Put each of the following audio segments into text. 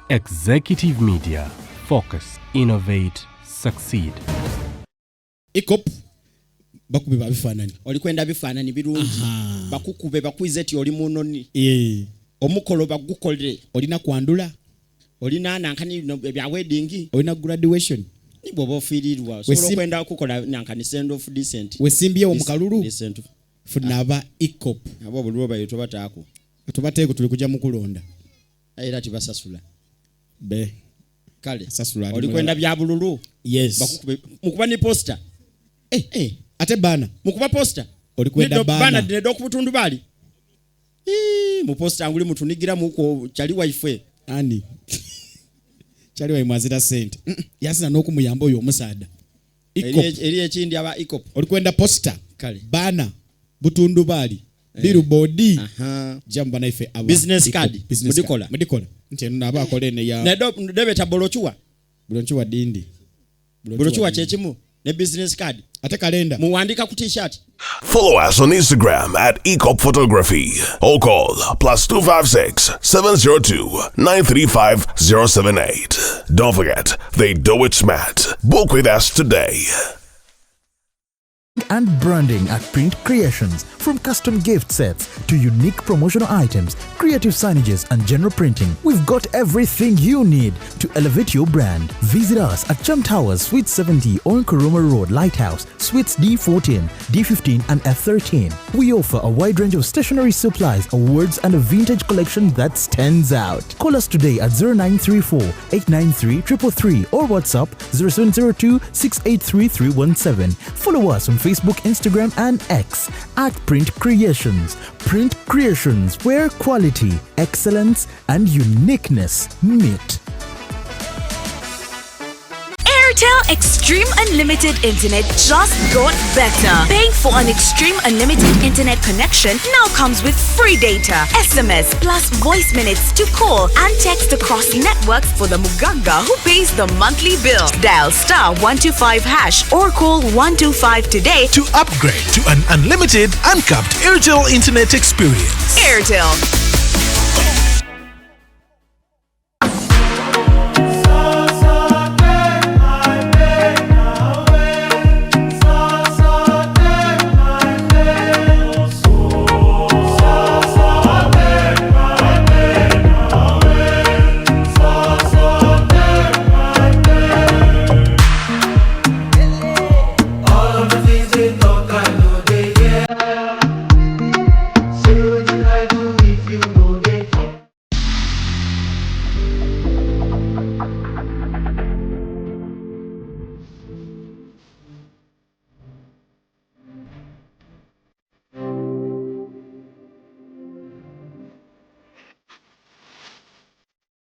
Executive Media. Focus, innovate, succeed. Ikop bakube babifanani. Olikwenda bifanani birungi. Bakukube bakwize ti oli munoni. Omukolo bagukolere. Olina kwandula. Olina nankani bya wedding. Olina graduation. Ni bobo firirwa. So kwenda kukola nankani send off decent. Wesimbye omukalulu. Decent. Funaba Ikop. Abo bulwo bayito batako. Tubateeko tuli kujja mu kulonda. Era tibasasula. Be. Kale. Sasula. Olikwenda bya bululu. Yes. Bakukube mukuba ni poster. Ate bana. Mukuba poster. Olikwenda bana. Bana do kubutundu bali. Mu poster anguli mutunigira muko chali wife. Ani. Chali wa imwazira sente. Yasina n'okumuyamba oyo omusaada. Ikop. Eri ekindi aba Ikop. Olikwenda poster. Kale. Bana. Butundu bali. Billboard. Jamba na ife aba. Business card. Mudikola. Nti naba akole ne ya. Ne debeta bolochuwa. Bolochuwa dindi. Bolochuwa chechimu ne business card. Ate kalenda. Muwandika ku t-shirt. Follow us on Instagram at Ikop Photography or call +256 702 935 078. Don't forget, they do it smart. Book with us today. And branding at Print Creations. From custom gift sets to unique promotional items, creative signages and general printing, we've got everything you need to elevate your brand. Visit us at Chum Towers, Suite 70 on Kuruma Road, Lighthouse, Suites D14, D15 and F13. We offer a wide range of stationery supplies, awards and a vintage collection that stands out. Call us today at 0934 893 333 or WhatsApp 0702 683 317. Follow us on Facebook, Instagram and X at Print Creations. Print Creations, where quality, excellence and uniqueness meet. Airtel Extreme Unlimited Internet just got better. Paying for an Extreme Unlimited Internet connection now comes with free data, SMS plus voice minutes to call and text across networks for the Muganga who pays the monthly bill. Dial *125# or call 125 today to upgrade to an unlimited, uncapped Airtel Internet experience. Airtel.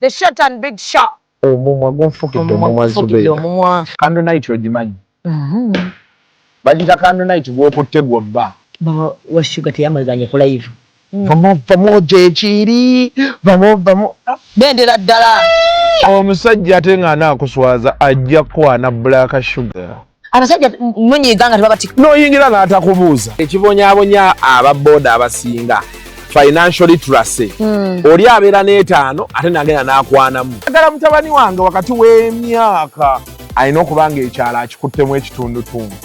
The short and big shot. Omumwa gonfukidde omumwa zubeera. Candle night ogimanyi. Bagita candle night bw'okutte gw'obba. Wa sugar teyamazanye ku live. Vamo gyekiri. Vamo. Bendera ddala. Omusajja ate ng'anaakuswaza ajja kwana black sugar. Abasajja munyiga nga tebabati. N'oyingira n'atakubuuza. Ekibonyaabonya ababooda abasinga. Financial literacy. Oli abeera n'etaano ate nagenda n'akwanamu. Agala mutabani wange wakati w'emyaka alina okuba ng'ekyalo akikuttemu ekitundutundu.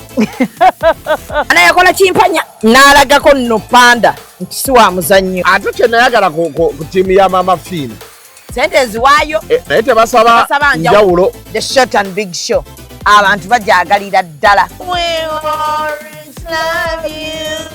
Anayakola kimpanya n'alagako nno panda nti si wa muzannyo. Ate kye nayagala ku ttiimu ya Mama Fina. Sente eziwaayo. Naye tebasaba njawulo. The short and big show. Abantu bajaagalira ddala. We always love you.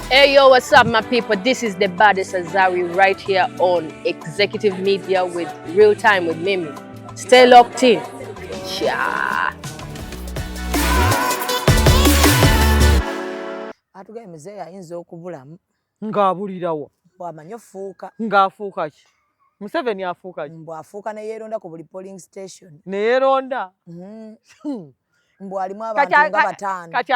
Hey yo, what's up my people? This is the baddest Azari right here on Executive Media with Real Time with Mimi. Stay locked in. Yeah. Atugaye mzee ayinza okubulamu ng'abulirawo bw'amanyi ofuuka ng'afuuka ki Museveni afuuka ki bw'afuuka ne yeeronda ku buli polling station ne yeeronda mbwalimu abantu nga bataano kati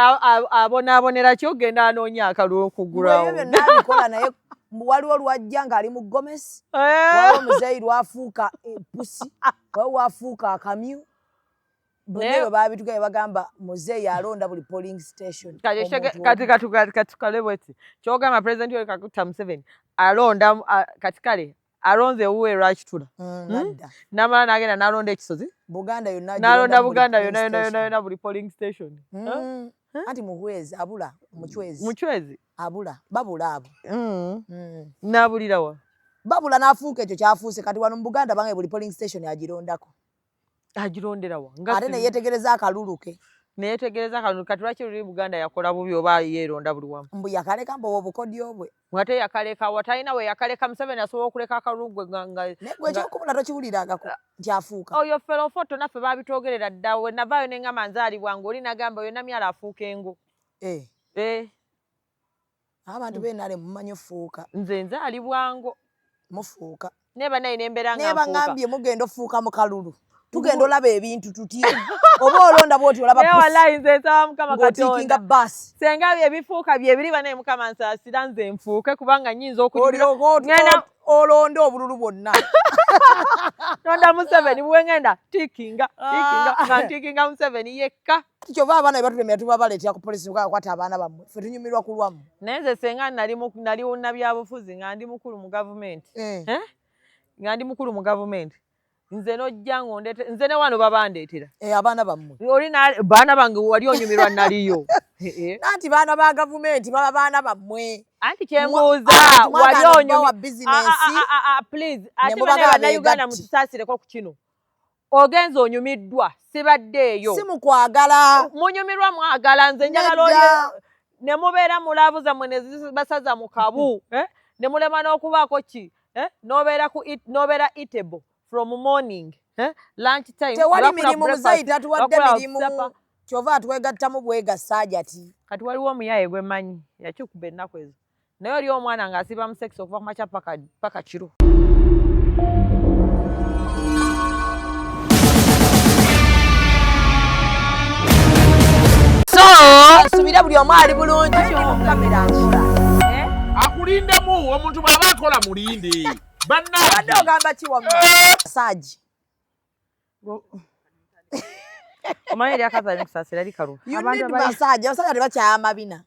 abonaabonera ki ogenda anoonya akalulu okugulawo ebyo byonna abikola naye waliwo lwajja ng'ali mu Gomesi, waliwo muzeeyi lwafuuka pusi, waliwo wafuuka akamyu. Bwe baabituka bagamba muzeeyi alonda buli polling station. Kati kale bweti. Kyogamba President Yoweri Kaguta Museveni alonda kati kale alonze ewuwe Lwakitula. Namala n'agenda n'alonda Ekisozi. Buganda yonna n'alonda Buganda yonna buli polling station. Anti muhwezi abula muchwezi. Muchwezi abula babula abo. N'abulirawa. Babula n'afuuka ekyo kyafuuse kati wano mu Buganda bange buli polling station agirondako. Agironderawa. Ate ne yetegereza akalulu ke. Ne yetegereza akalulu kati lwaki luli Buganda yakola bubi oba yeeronda buli wamu. Mbu yakaleka mbu obukodyo bwe. Wate yakaleka watalina we yakaleka Museveni asobola okuleka akalulu gwe nga. Negwe ekyokubula tokiwulirangako kyafuuka. Oyo fero foto naffe baabitwogerera dda we navaayo ne ngamba nzaalibwa ng'oli nagamba yonna myala afuuka engo. Abantu b'ennaale mumanyi ofuuka. Nze nzaalibwa ngo. Mufuuka. Neba naye nembeera nga nfuuka. Neba ngambye mugenda ofuuka mu kalulu. Tugenda olaba ebintu tutye. Oba olonda bw'oti olaba pusi. Wallahi nze nsaba Mukama Katonda. Ng'otiikinga basi. Senga ebifuuka bye biri banaye Mukama nsaasira nze nfuuke kubanga nnyinza ngenda olonda obululu bwonna. Londa Museveni bwe ngenda tiikinga nga ntiikinga Museveni yekka. Kyova abaana be batulemera tuba baleetera ku polisi kukwata abaana bammwe. Ffe tunyumirwa ku lwammwe. Naye nze senga nali wonnabyabufuzi nga ndi mukulu mu gavumenti. Nga ndi mukulu mu gavumenti. Nze nojja ng'ondeete nze ne wano babandeetera. Abaana bammwe. Oli baana bange wali onyumirwa naliyo. Anti baana ba gavumenti baba baana bammwe. Anti kyembuuza wali onyumirwa bizinensi. Please ate bannayuganda mutusaasireko ku kino. Ogenza onyumiddwa sibaddeeyo. Si mukwagala. Munyumirwa mwagala nze njagala oli ne mubeera mulaavu zammwe ne basaza mu kabu. Ne mulema n'okubaako ki. Nobeera eatable. From morning, lunch time. Tewali mirimu muzeeyi tatuwadde mirimu. Kyova atwegattamu bwegassa Hajati. Kati waliwo omuyaye gwe mmanyi yakikuba ennaku ezo. Naye oli omwana ng'asiba mu sex okuva ku makya paka kiro. Nsubira buli omu ali bulungi kamera nkira. Akulindemu omuntu bw'aba akola mulinde. Badde ogamba ki wamma? Massage. Omanyi eryakazanyo kusaasira likalu. You need massage. Abasajja tebakyaya mabina.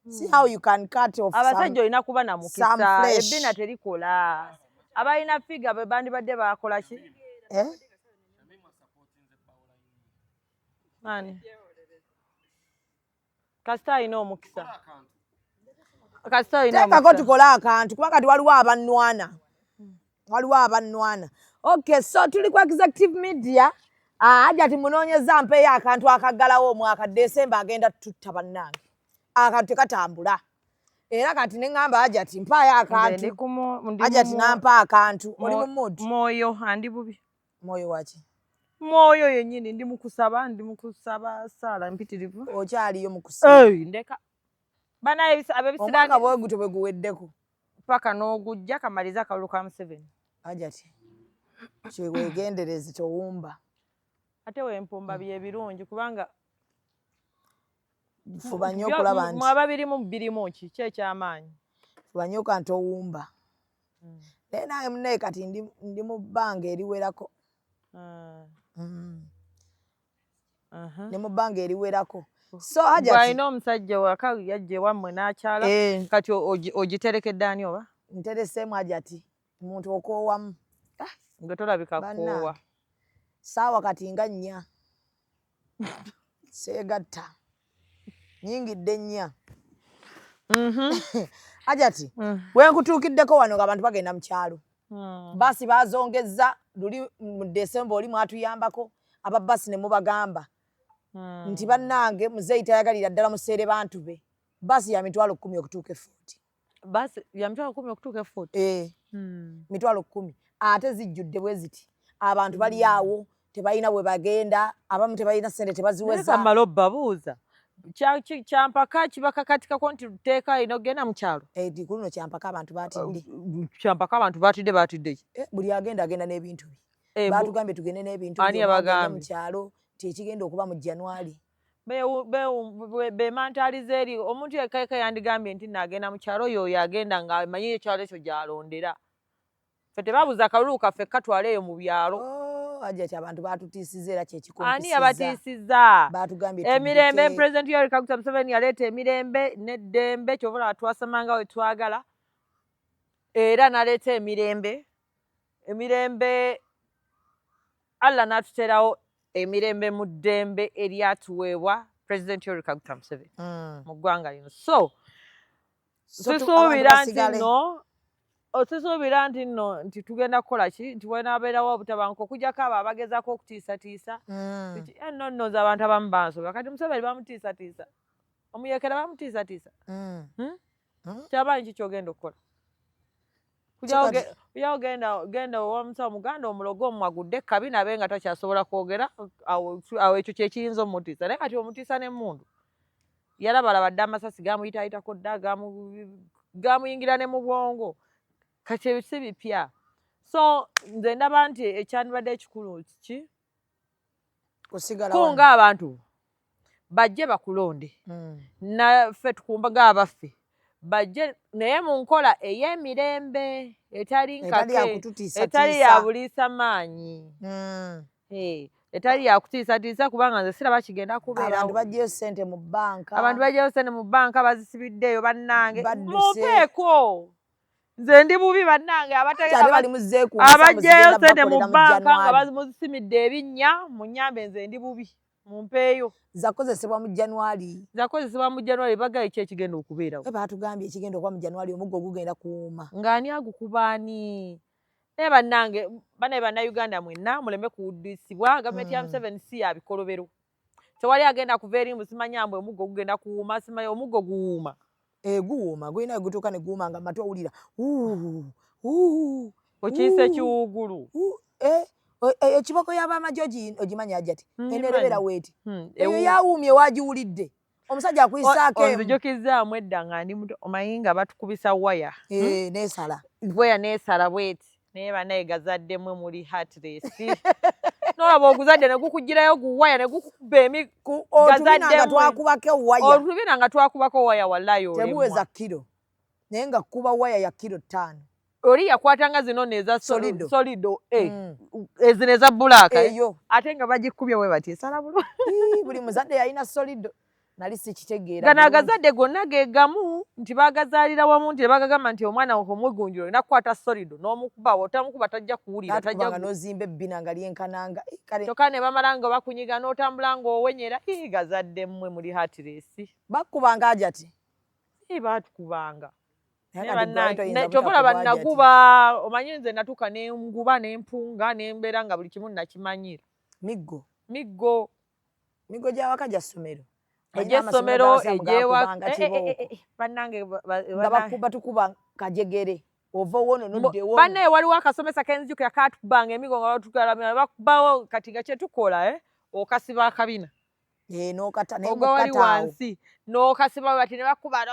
See how you can cut off abasajja olina kuba na mukisa. Ebbina terikola. Abalina figa be bandibadde bakola ki? Nani? Kasita alina omukisa. Tekako tukola akantu kuba kati waliwo abannwana. Waliwo abannwana. Okay, so tuli ku Executive Media. Hajati munoonyeza mpeeyo akantu akaggalawo omwaka December agenda tutta bannange. Akantu tekatambula. Era kati ne ngamba Hajati mpaayo akantu. Hajati nampa akantu. Oli mu mood? Mwoyo andi bubi. Mwoyo waki? Mwoyo yennyini ndi mukusaba saala mpitirivu. Okyaliyo mu kusaba. Ndeka. Bana omwaka bweguto bwe guweddeko. Paka n'ogujja kamaliza akalulu ka Museveni. Hajati. Kyewegenderezi towumba. Ate wempomba byebirungi kubanga fuba nnyo okulaba nti mwaba birimu ki kyekyamaanyi. Fuba nnyo kanti owumba. Naye nange munnaye kati ndi mu bbanga eriwerako. Ne mu bbanga eriwerako. So Hajati alina omusajja waka yajje wammwe n'akyala kati ogiterekedde ani oba? Ntereseemu Hajati omuntu okoowamu. Nga tolabika koowa. Saawa kati nga 4. Seegatta. Nyingidde 4. Hajati bwe nkutuukiddeko wano ng'abantu bagenda mu kyalo. Basi baazongezza luli mu December oli mwatuyambako ababasi ne mubagamba. Nti bannange muzeeyi tayagalira ddala museere bantu be. Basi ya mitwalo 10 okutuuka 40. Basi ya mitwalo 10 okutuuka 40? Mitwalo 10. Ate zijjudde bwe ziti. Abantu bali awo tebalina bwe bagenda, abamu tebalina ssente tebaziweza. Kamala obbabuuza. Kyampaka kibakakatikako nti teeka ino genda mu kyalo. Kuno kyampaka abantu baatidde. Kyampaka abantu baatidde ki? Buli agenda n'ebintu bye. Baatugambye tugende n'ebintu bye mu kyalo tekigenda okuba mu January. bemantaliza eri omuntu yekka yandigambye nti naagenda mu kyalo oyo yagenda ng'amanyi ekyalo ekyo gy'alondera. Ffe tebabuza akalulu kaffe katwala eyo mu byalo. Hajjati abantu batutiisiza era kyekikumpisiza. Ani yabatiisiza? Batugambye emirembe President Yoweri Kaguta Museveni yaleeta emirembe n'eddembe ky'obola twasamanga we twagala era n'aleeta emirembe Allah n'atuteerawo emirembe mu ddembe eryatuweebwa President Yoweri Kaguta Museveni mu ggwanga lino. So sisuubira nti nno nti tugenda kukola ki nti wenaabeerawo obutabanguko okuggyako abo abagezaako okutiisatiisa nonnoza abantu abamu bansobola kati Museveni bamutiisatiisa omuyekera bamutiisatiisa kyabanyi ki kyogenda okukola kujawo genda owamusawo muganda omulogo omwagudde kabi nabe nga takyasobola kwogera awo ekyo kyekiyinza omutiisa naye kati omutiisa n'emmundu yalabalaba dde amasasi gamuyitaayitako dda gamuyingira ne mu bwongo kati ebyo si bipya. So nze ndaba nti ekyandibadde ekikulu ki kunga abantu bajje bakulonde naffe tukumbaga abaffe bajje naye mu nkola ey'emirembe etali nkake etali ya buliisa maanyi etali yakutiisatiisa kubanga nze siraba kigenda kubeerawo. Abantu baggyeyo ssente mu bbanka bazisibiddeeyo bannange mupeeko nze ndi bubi bannange abagyeyo ssente mu bbanka nga bazimusimidde ebinnya munyambe nze ndi bubi mumpeeyo. Zakozesebwa mu January bagaye ki ekigenda okubeerawo? Batugambye ekigenda okuba mu January omuggo gugenda kuwuma. Ng'ani agukubaani? Naye bannange bannayuganda mwenna muleme kuwuddisibwa gavumenti ya Museveni si ya bikolobero. Tewali agenda kuva eri musimanyi mbwe omuggo gugenda kuwuma simanyi omuggo guwuuma. Guwuuma gulina gutuuka ne guwuuma nga matwe owulira okiyisa ekiwuugulu. Ekiboko y'abamagye ogimanya Hajjati enerebera weeti eyo yawuumye wagiwulidde omusajja akuyisaako onzijukizaamu edda nga ndi muto omanyi nga batukubisa waya neesala bweti naye banaye gazaddemu muli heartless nolaba oguzadde ne gukugirayo guwaya ne gukuba otubina nga twakubako waya wallahi tebuweza kilo naye nga kuba waya ya kilo 5 oli yakwatanga zino neza solido ezino eza bbulaaka ate nga bagikubye we bati esala bulungi. Buli muzadde yalina solido nali sikitegeera. Gano agazadde gonna ge gamu nti bagazaalira wamu nti bagagamba nti omwana omwegunjula olina kukwata solido n'omukuba otamukuba tajja kuwulira tajja n'ozimba ebbina nga lyenkananga kyokka ne bamala nga bakunyiga n'otambula ng'owenyera gazadde mmwe muli heartless. Bakkubanga Hajjati baatukubanga kyobola bannaguba omanyi nze natuuka nenguba nempunga nembeera nga buli kimu nakimanyira. Miggo gyawaka gya ssomero egy'essomero egyewaka bannange nga bakuba kajegere ova wono noddewo bannaye waliwo akasomesa kenzijukira katukubanga emigo nga batugalamira bakubawo kati nga kyetukola okasiba akabina ogwa wali wansi n'okasiba bati ne bakuba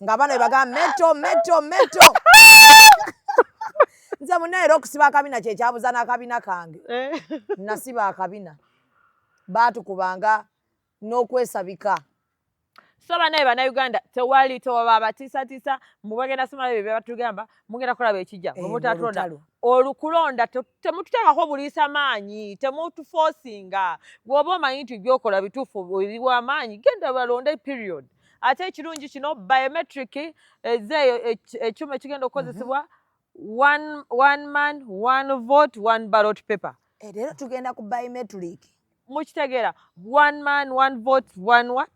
nga bano bagamba meto nze munaye era okusiba akabina kyekyabuza n'akabina kange nasiba akabina baatukubanga n'okwesabika. So banaye bannayuganda tewali tewaba abatiisatiisa mubagenda soma ebyo bye batugamba mugenda kulaba ekijja obutatulonda olukulonda temututeekako buliisa maanyi temutufosinga bw'oba omanyi nti byokola bituufu eriwa amaanyi genda balonde period. Ate ekirungi kino biometric ezeeyo ekyuma ekigenda okukozesebwa one man one vote one ballot paper. Leero tugenda ku biometric mukitegeera one man one vote one what?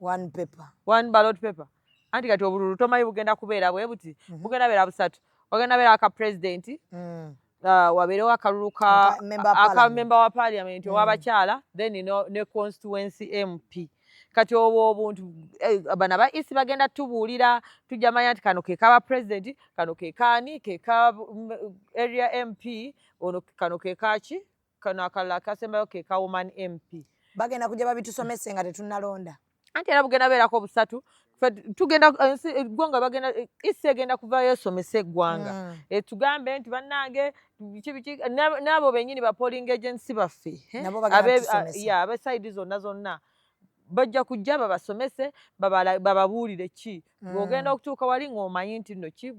One paper. One ballot paper. Anti kati obululu tomanyi bugenda kubeera bwe buti bugenda beera busatu wagenda beera aka president wabeerewo akalulu ka member wa parliament ow'abakyala then ne constituency MP. Kati obwo obuntu bana ba isi bagenda tubuulira tujja manya nti kano ke kaba president kano ke kaani ke ka area MP ono kano ke kaki kano akalala kasembayo ke ka woman MP. Bagenda kujja babitusomese nga tetunnalonda. Anti era bugenda beerako busatu tugenda eggwanga bagenda isi egenda kuvayo esomesa eggwanga tugambe nti bannange biki n'abo bennyini ba polling agency baffe ab'esayidi zonna bajja kujja babasomese bababuulire ki ng'ogenda okutuuka wali ng'omanyi nti nno ki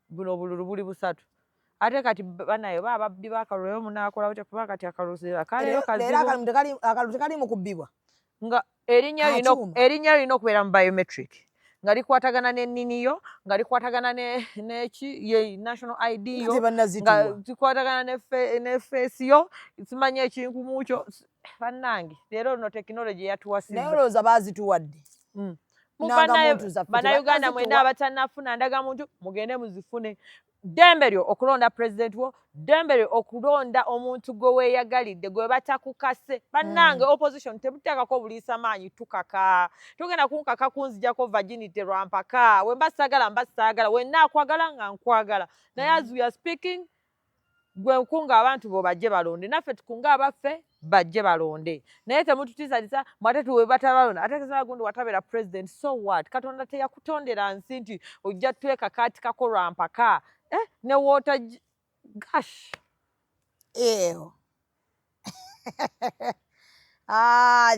buno obululu buli busatu ate kati banayo bababbi b'akalulu munaakola butya kuba kati akalulu kaleero kazibu akalulu tekali mu kubbibwa nga erinnya lirina okubeera mu biometric nga likwatagana n'enniniyo nga likwatagana neki ye national ID yo nga zikwatagana ne face yo simanyi ekinkumu kyo bannange leero no tekinologi yatuwasiza naye olowooza baazituwadde bannayuganda mwena abatannafuna ndagamuntu mugende muzifune ddembe lyo okulonda pulezidenti wo ddembe lyo okulonda omuntu gwe weeyagalidde gwe batakukase bannange opposition temuteekako obuliisa maanyi tukaka tugenda kunkaka kunzijako virginity lwampaka we mbasaagala mbasaagala we naakwagala nga nkwagala naye as we are speaking gwe nkunga abantu bo bajje balonde naffe tukunga abaffe bajje balonde naye temututiisatiisa mwate tuwe batabalonda ate kesaba gundi watabeera president so what katonda teyakutondera nsi nti ojja twekakaatikako lwampaka ne water gosh eyo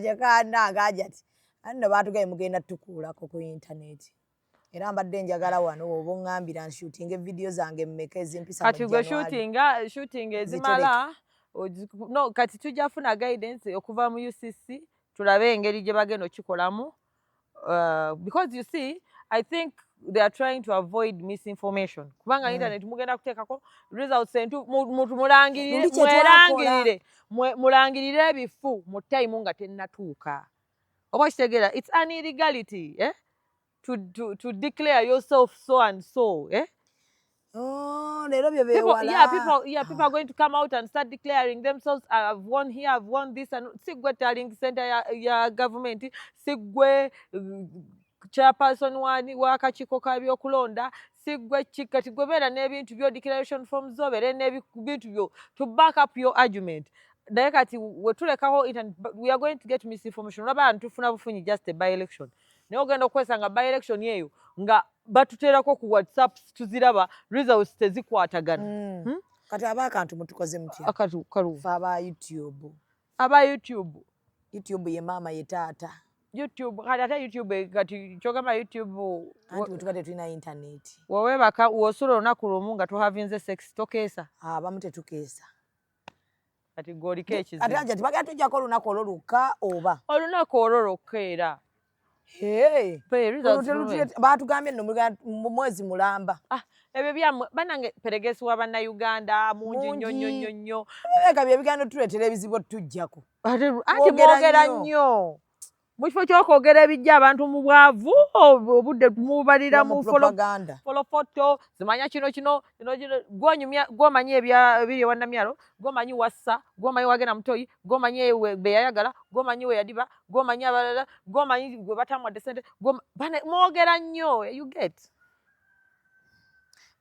jekananga ajati anno baatugaye mugenda tukuulako ku intaneti era mbadde njagala wano oba oŋŋambira nshootinga evidiyo zange mmeka ezimpisa kati gwe shooting ezimala no kati tujja funa guidance okuva mu UCC tulabe engeri gye bagenda okikolamu because you see I think they are trying to avoid misinformation kubanga internet mugenda kuteekako results entu mulangirire ebifu mu time nga tennatuuka oba kitegeera it's an illegality to declare yourself so and so people are going to come out and start declaring themselves I've won here I've won this and sigwe tallying center ya government sigwe chairperson w'akakiiko k'ebyokulonda sigwe kati gwebeera n'ebintu byo declaration forms zobeere n'ebintu byo to back up your argument naye kati wetulekaho internet we are going to get misinformation olaba abantu tufuna bufunyi just a by election naye ogenda okwesanga by election eyo nga batuteerako ku WhatsApp tuziraba results tezikwatagana kati ab'akantu mutukoze mutya fe aba YouTube ye maama ye taata YouTube kati ate YouTube kati kyogamba YouTube anti wetukade tulina internet woweebaka wosula olunaku lumu nga tuhavinze sex tokeesa abamu tetukeesa kati gwoliko ekizibu ate anja tibagenda tujjako olunaku olwo lukka oba olunaku olwo lwokka era baatugambye nno mu mwezi mulamba ebyo byammwe bannange peregesi wa bannayuganda mungi nnyo eka bye bigenda tuleetera ebizibu otujjako ati mwogera nnyo mu kifo ky'okwogera ebijja abantu mu bwavu obudde mubalira mu folofoto zimanya kino gwomanyi ebiri ewannamyalo gwomanyi wassa gwomanyi wagenda mutoyi gwomanyi be yayagala gwomanyi we yadiba gwomanyi abalala gwomanyi gwe batamwadde sente mwogera nnyo you get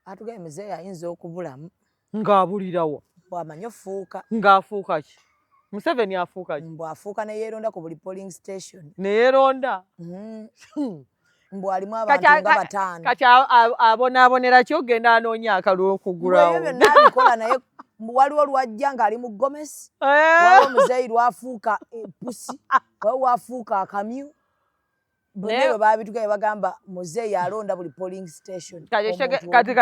atugaye muzeeyi ayinza okubulamu ng'abulirawo bw'amanyi ofuuka ng'afuuka ki Museveni afuuka ki mbw'afuuka ne yeeronda ku buli polling station ne yeeronda mbw'alimu abantu nga bataano kati abonaabonera ki ogenda anoonya akalulu okugulawo ebyo byonna abikola naye waliwo lwajja ng'ali mu Gomesi waliwo muzeeyi lwafuuka pusi waliwo wafuuka akamyu bwe baabitugaye bagamba muzeeyi alonda buli polling station kati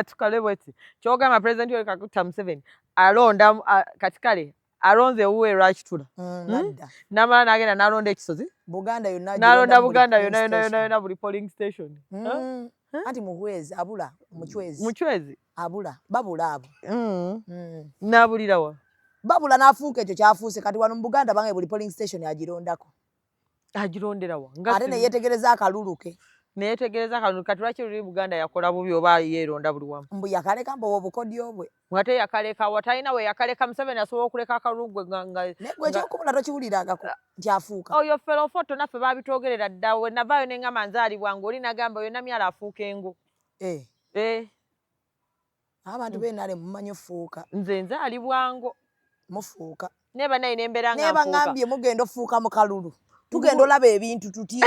tukale bweti kyogamba pulezidenti Yoweri Kaguta Museveni alonda kati kale alonze ewuwe lwakitula namala n'agenda n'alonda ekisozi n'alonda Buganda yonna buli polling station anti muhwezi abula muchwezi abula babula abo n'abulirawa babula n'afuuka ekyo kyafuuse kati wano mu Buganda bange buli polling station agirondako agironderawa ate ne yeetegereza akalulu ke neyetegereza akalulu kati lwaki luli Buganda yakola bubi oba yeeronda buli wamu mbu yakaleka mbu obukodyo bwe ate yakaleka watalina we yakaleka Museveni asobola okuleka akalulu gwe gwe ekyokubula tokiwulirangako nti afuuka oyo felofoto naffe baabitwogerera dda we navaayo ne ngamba nzaalibwange oli nagamba yonna myala afuuka engo abantu b'ennaale mumanyi ofuuka nze nzaalibwango mufuuka neba naye nembeera nga neba ngambye mugenda ofuuka mu kalulu tugenda olaba ebintu tutye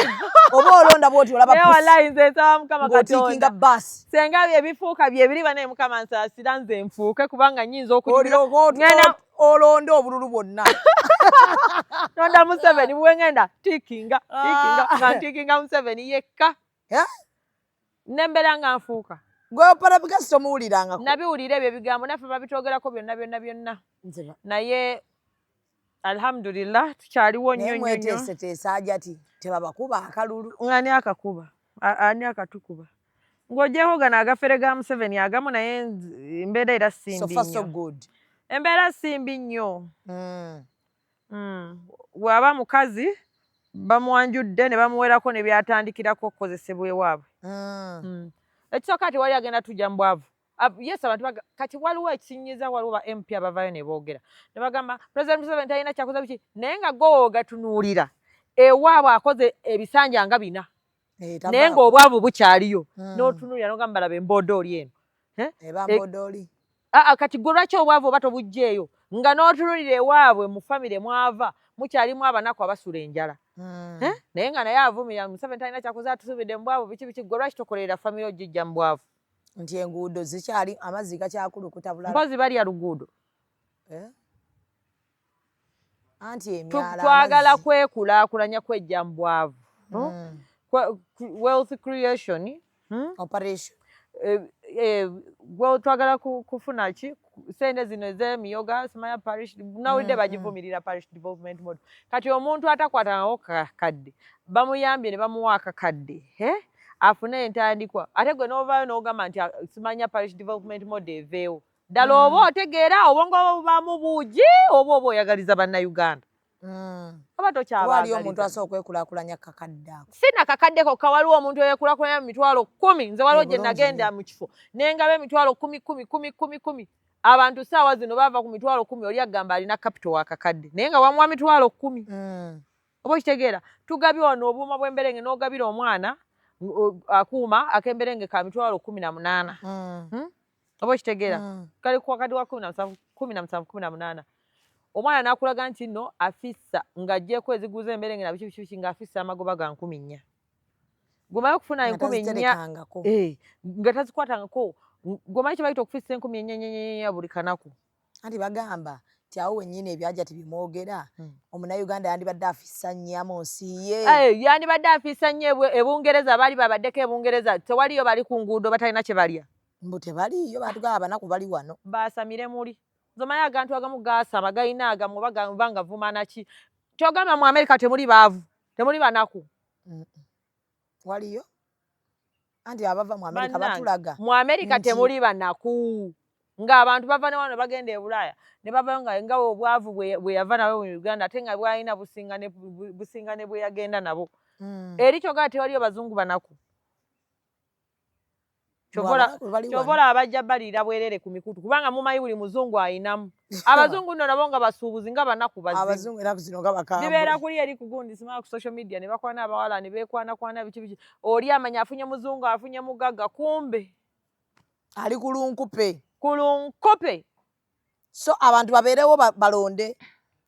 oba olonda bwoti olaba naye wallahi nze nsaba Mukama Katonda basi senga ebifuuka bye biri bane Mukama nsaasira nze nfuuke kubanga nnyinza ngenda olonda obululu bwonna nonda Museveni bwe ngenda tikinga nga ntikinga Museveni yekka nembera nga nfuuka gwe parabigasi tomuwuliranga nabiwulira ebyo ebigambo naffe babitwogerako byonna naye alhamdulillah tukyaliwo nnyo mweteeseteesa ajati tebabakuba akalulu ani akakuba ani akatukuba ng'ogyeko gano agafere ga Museveni agamu naye embeera era simbi nnyo embeera simbi nnyo bw'aba mukazi bamuwanjudde ne bamuwerako ne byatandikirako okukozesebwa ewaabwe ekisooka ati wali agenda tujja mu bwavu yes abantu kati waliwo ekisinyiza waliwo ba MP abavayo ne boogera ne bagamba President Museveni talina kyakoze biki naye nga go gatunuulira ewaabwe akoze ebisanja nga bina naye ng'obwavu bukyaliyo n'otunuulira n'ogamba laba emboodo oli eno kati gwe lwaki obwavu oba tobugjeeyo nga n'otunuulira ewaabwe mu famire mwava mukyalimu abanaku abasula enjala naye nga naye avumira Museveni talina kyakoze atusuubidde mu bwavu biki gwe lwaki tokolerera famire ogijja mu bwavu nti enguudo zikyali amazzi gakyakulukuta bulala mpozi balya luguudo anti emyala twagala kwekulaakulanya kwejja mu bwavu wealth creation operation twagala kufuna ki sente zino ez'emiyoga simanya parish nawulidde bagivumirira parish development mode kati omuntu atakwatanawo kakadde bamuyambye ne bamuwa akakadde afune entandikwa ate gwe n'ovaayo n'ogamba nti simanya parish development mode eveewo ddala oba otegeera obwongo bubamu buugi oba oyagaliza bannayuganda oba tokyabaliyo omuntu asobola okwekulaakulanya kakadde ako sina kakadde kokka waliwo omuntu eyeekulakulanya mu mitwalo 10 nze waliwo gye nagenda mu kifo nengaba emitwalo 10 abantu saawa zino baava ku mitwalo 10 oli agamba alina capital wa kakadde naye nga wamuwa mitwalo 10 oba okitegeera tugabye wano obuuma bw'emberenge n'ogabira omwana akuuma ak'emberenge ka mitwalo 18 oba okitegeera kali ku wakati wa 17-18 omwana n'akulaga nti nno afissa ng'ajjeeko eziguza emberenge na biki ng'afissa amagoba ga 4,000 gwemanyi okufuna 4,000 nga tazikwatangako gwemanyi kye bayita okufissa 4,000 buli kanaku anti bagamba ti awo wennyini ebyajja tibimwogera omunnayuganda yandibadde afissa nnyo mu nsi ye yandibadde afissa nnyo ebungereza baali babaddeko ebungereza tewaliyo bali ku nguudo batalina kye balya mbu tebaliyo batugaba abanaku bali wano baasamire muli zomanyi agantu agamu gaasama galina agamu oba gavanga vumana ki kyogamba mu Amerika temuli baavu temuli banaku waliyo anti abava mu Amerika batulaga mu Amerika temuli banaku ng'abantu bava ne wano bagenda e Bulaaya ne bavayo nga obwavu bwe yava nawe mu Uganda ate nga bwalina businga ne bwe yagenda nabo eri kyogamba tewaliyo bazungu banaku kyovola abajja balira bwerere ku mikutu kubanga mumanyi buli muzungu ayinamu abazungu nno nabo nga basuubuzi nga banaku abazungu era kuzino nga bakambwe bibeera kuli eri ku gundi simala ku social media ne bakwana abawala ne beekwanakwana biki oli amanya afunye muzungu afunye mugagga kumbe ali ku lunkupe so abantu babeerewo balonde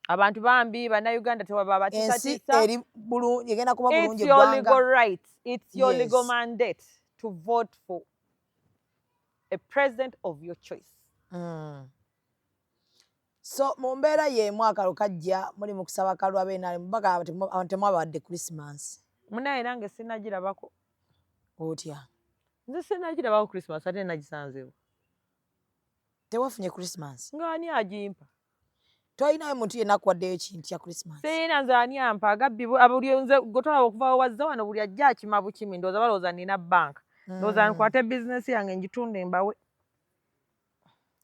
abantu bambi bannayuganda ensi eri bulungi egenda kuba bulungi it's your legal right it's your legal mandate to vote for a president of your choice. So mu mbeera y'emu akalo kajja muli mu kusaba kalwa beena mbaga temwabadde Christmas. Munaye nange sinagirabako. Otya? Nze sinagirabako Christmas ate nagisanzeewo. Tewafunye Christmas? Ng'ani agimpa? Toyinayo muntu yenna akuwaddeyo ekintu kya Christmas? Sirina nze ani ampa agabbi abuli nze gotwala okuva wazza wano buli ajja akima bukimi ndowooza balowooza nina banka. Ndowooza nkwate bizinesi yange ngitunde mbawe.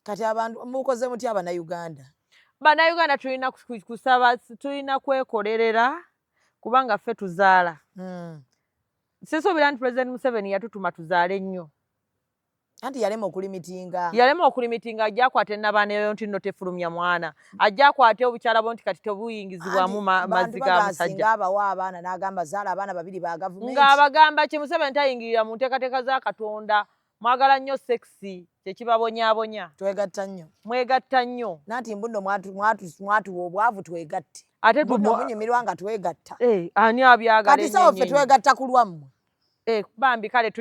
Kati abantu mukoze mutya Bannayuganda? Bannayuganda tulina kusaba, tulina kwekolerera kubanga ffe tuzaala. Sisuubira nti President Museveni yatutuma tuzaale ennyo. Anti yalema okulimitinga. Yalema okulimitinga ajja akwate n'abaana eyo nti nno tefulumya mwana. Ajja akwate obukyala bo nti kati tebuyingizibwamu mazzi ga musajja. Nga abawa abaana n'agamba zaala abaana babiri ba gavumenti. Ng'abagamba ki Museveni tayingirira mu nteekateeka za Katonda. Mwagala nnyo sexy kyekibabonyaabonya. Twegatta nnyo. Mwegatta nnyo. Nanti mbuno mwatuwa obwavu twegatte. ate munyumirwa nga twegatta ani abyagala kati sawa ffe twegatta ku lwammwe bambi kale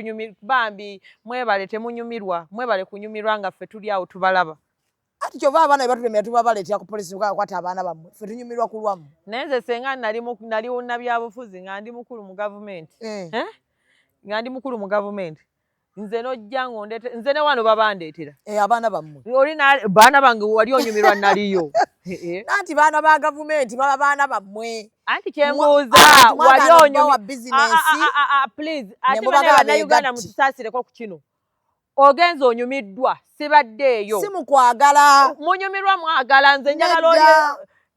bambi mwebale temunyumirwa mwebale kunyumirwa nga ffe tuli awo tubalaba ati kyova abaana batulemera tuba baleetera ku polisi kukwata abaana bammwe ffe tunyumirwa ku lwammwe naye nze senga nali wunabyabufuzi nga ndi mukulu mu gavumenti nga ndi mukulu mu gavumenti nze nojja ngondete nze ne wano babandeetera abaana bammwe oli baana bange wali onyumirwa naliyo anti baana ba gavumenti baba baana bammwe anti kyembuuza wali onyumirwa please ate bannayuganda mutusaasireko ku kino ogenza onyumiddwa sibaddeeyo si mukwagala munyumirwa mwagala nze njagala oli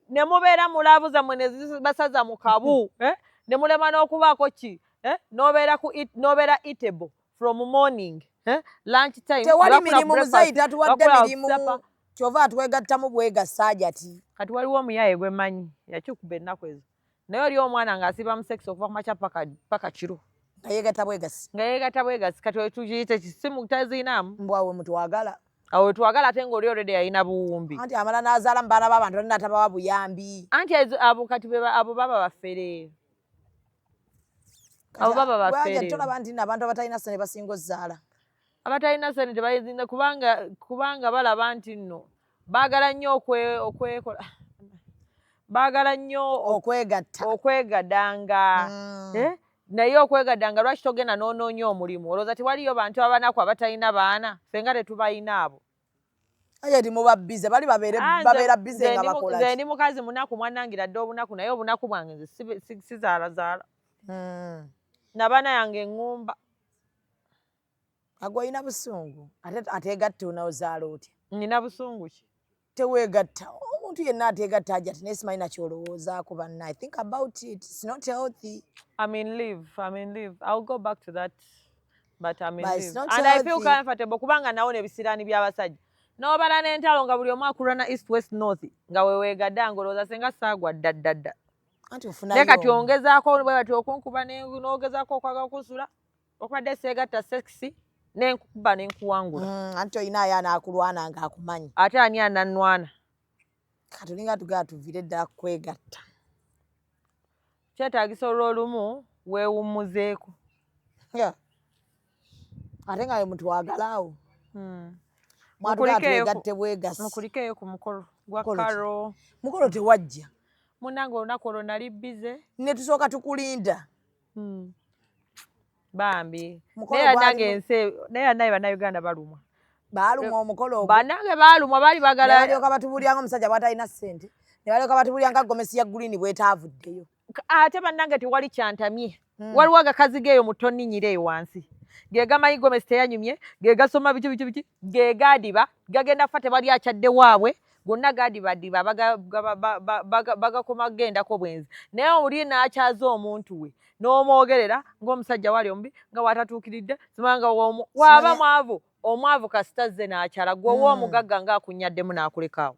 ne mubeera mulaavu zammwe ne basaza mu kabu ne mulema n'okubaako ki n'obeera eatable from morning lunch time tewali mirimu muzayi tatuwadde mirimu kyova atwegattamu bwegassa ajati kati waliwo omuyaye gwe mmanyi yakyukuba ennaku ezo naye oli omwana ng'asiba mu sex okuva ku makya paka kiro nga yeegatta bwegasi kati tukiyite kisimu tazinaamu mbwawe mutwagala awo twagala ate ng'oli already yalina buwumbi anti amala n'azaala mu baana b'abantu alina atabawa buyambi anti abo kati abo baba baffere abo baba baffere tolaba nti abantu abatalina ssente basinga ozzaala abatalina ssente tebayinza kubanga balaba nti nno baagala nnyo okwekola baagala nnyo okwegaddanga naye okwegaddanga lwaki togenda n'onoonya omulimu olowooza tewaliyo bantu abanaku abatalina baana ffe nga tetubayina abo aye ti muba bize bali babeera bize nga bakola nze ndi mukazi munaku mwanangira dde obunaku naye obunaku bwange nze sizaalazaala nabaana yange eŋŋumba agwe olina busungu ateegatta onoozaala otya nina busungu ki teweegatta omuntu yenna ateegatta ajja ti naye simanyi nakyolowoozaako banna I think about it it's not healthy I'm in leave I'll go back to that but I'm in leave and I feel comfortable kubanga nawona ebisiraani by'abasajja n'obala n'entalo nga buli omu akulwana east west north nga weweegadda ngolowooza senga saagwa ddaddadda naye kati ongezaako bwe bati okunkuba n'ogezaako okwagala okusula okubadde seegatta sexy n'enkuba n'enkuwangula anti olina ayo anaakulwana nga akumanyi ate ani anannwana kati olinga tugala tuviire ddala kwegatta kyetaagisa olw'olumu weewummuzeeko ate nga mutwagalaawo mwatugala bwegasi mukulikeeyo ku mukolo gwa karo mukolo tewajja munnange olunaku olwo nali bize ne tusooka tukulinda bambi naye nange bannayuganda balumwa omukolo ogwo bannange balumwa baali bagala balyoka batubulyanga omusajja bwatalina ssente ne balyoka batubulyanga gomesi ya guliini bwetaavuddeyo ate bannange tewali kyantamye waliwo agakazi geeyo mu tonninnyira eyo wansi gegamanyi gomesi teyanyumye gegasoma biki gegadiba gagenda fa tebali akyadde waabwe gonna gadibadiba bagakoma gendako bwenzi naye oli n'akyaza omuntu we n'omwogerera ng'omusajja wali omubi nga watatuukiridde simanga waaba omwavu kasita zze n'akyala gwe w'omugagga ng'akunnyaddemu n'akulekaawo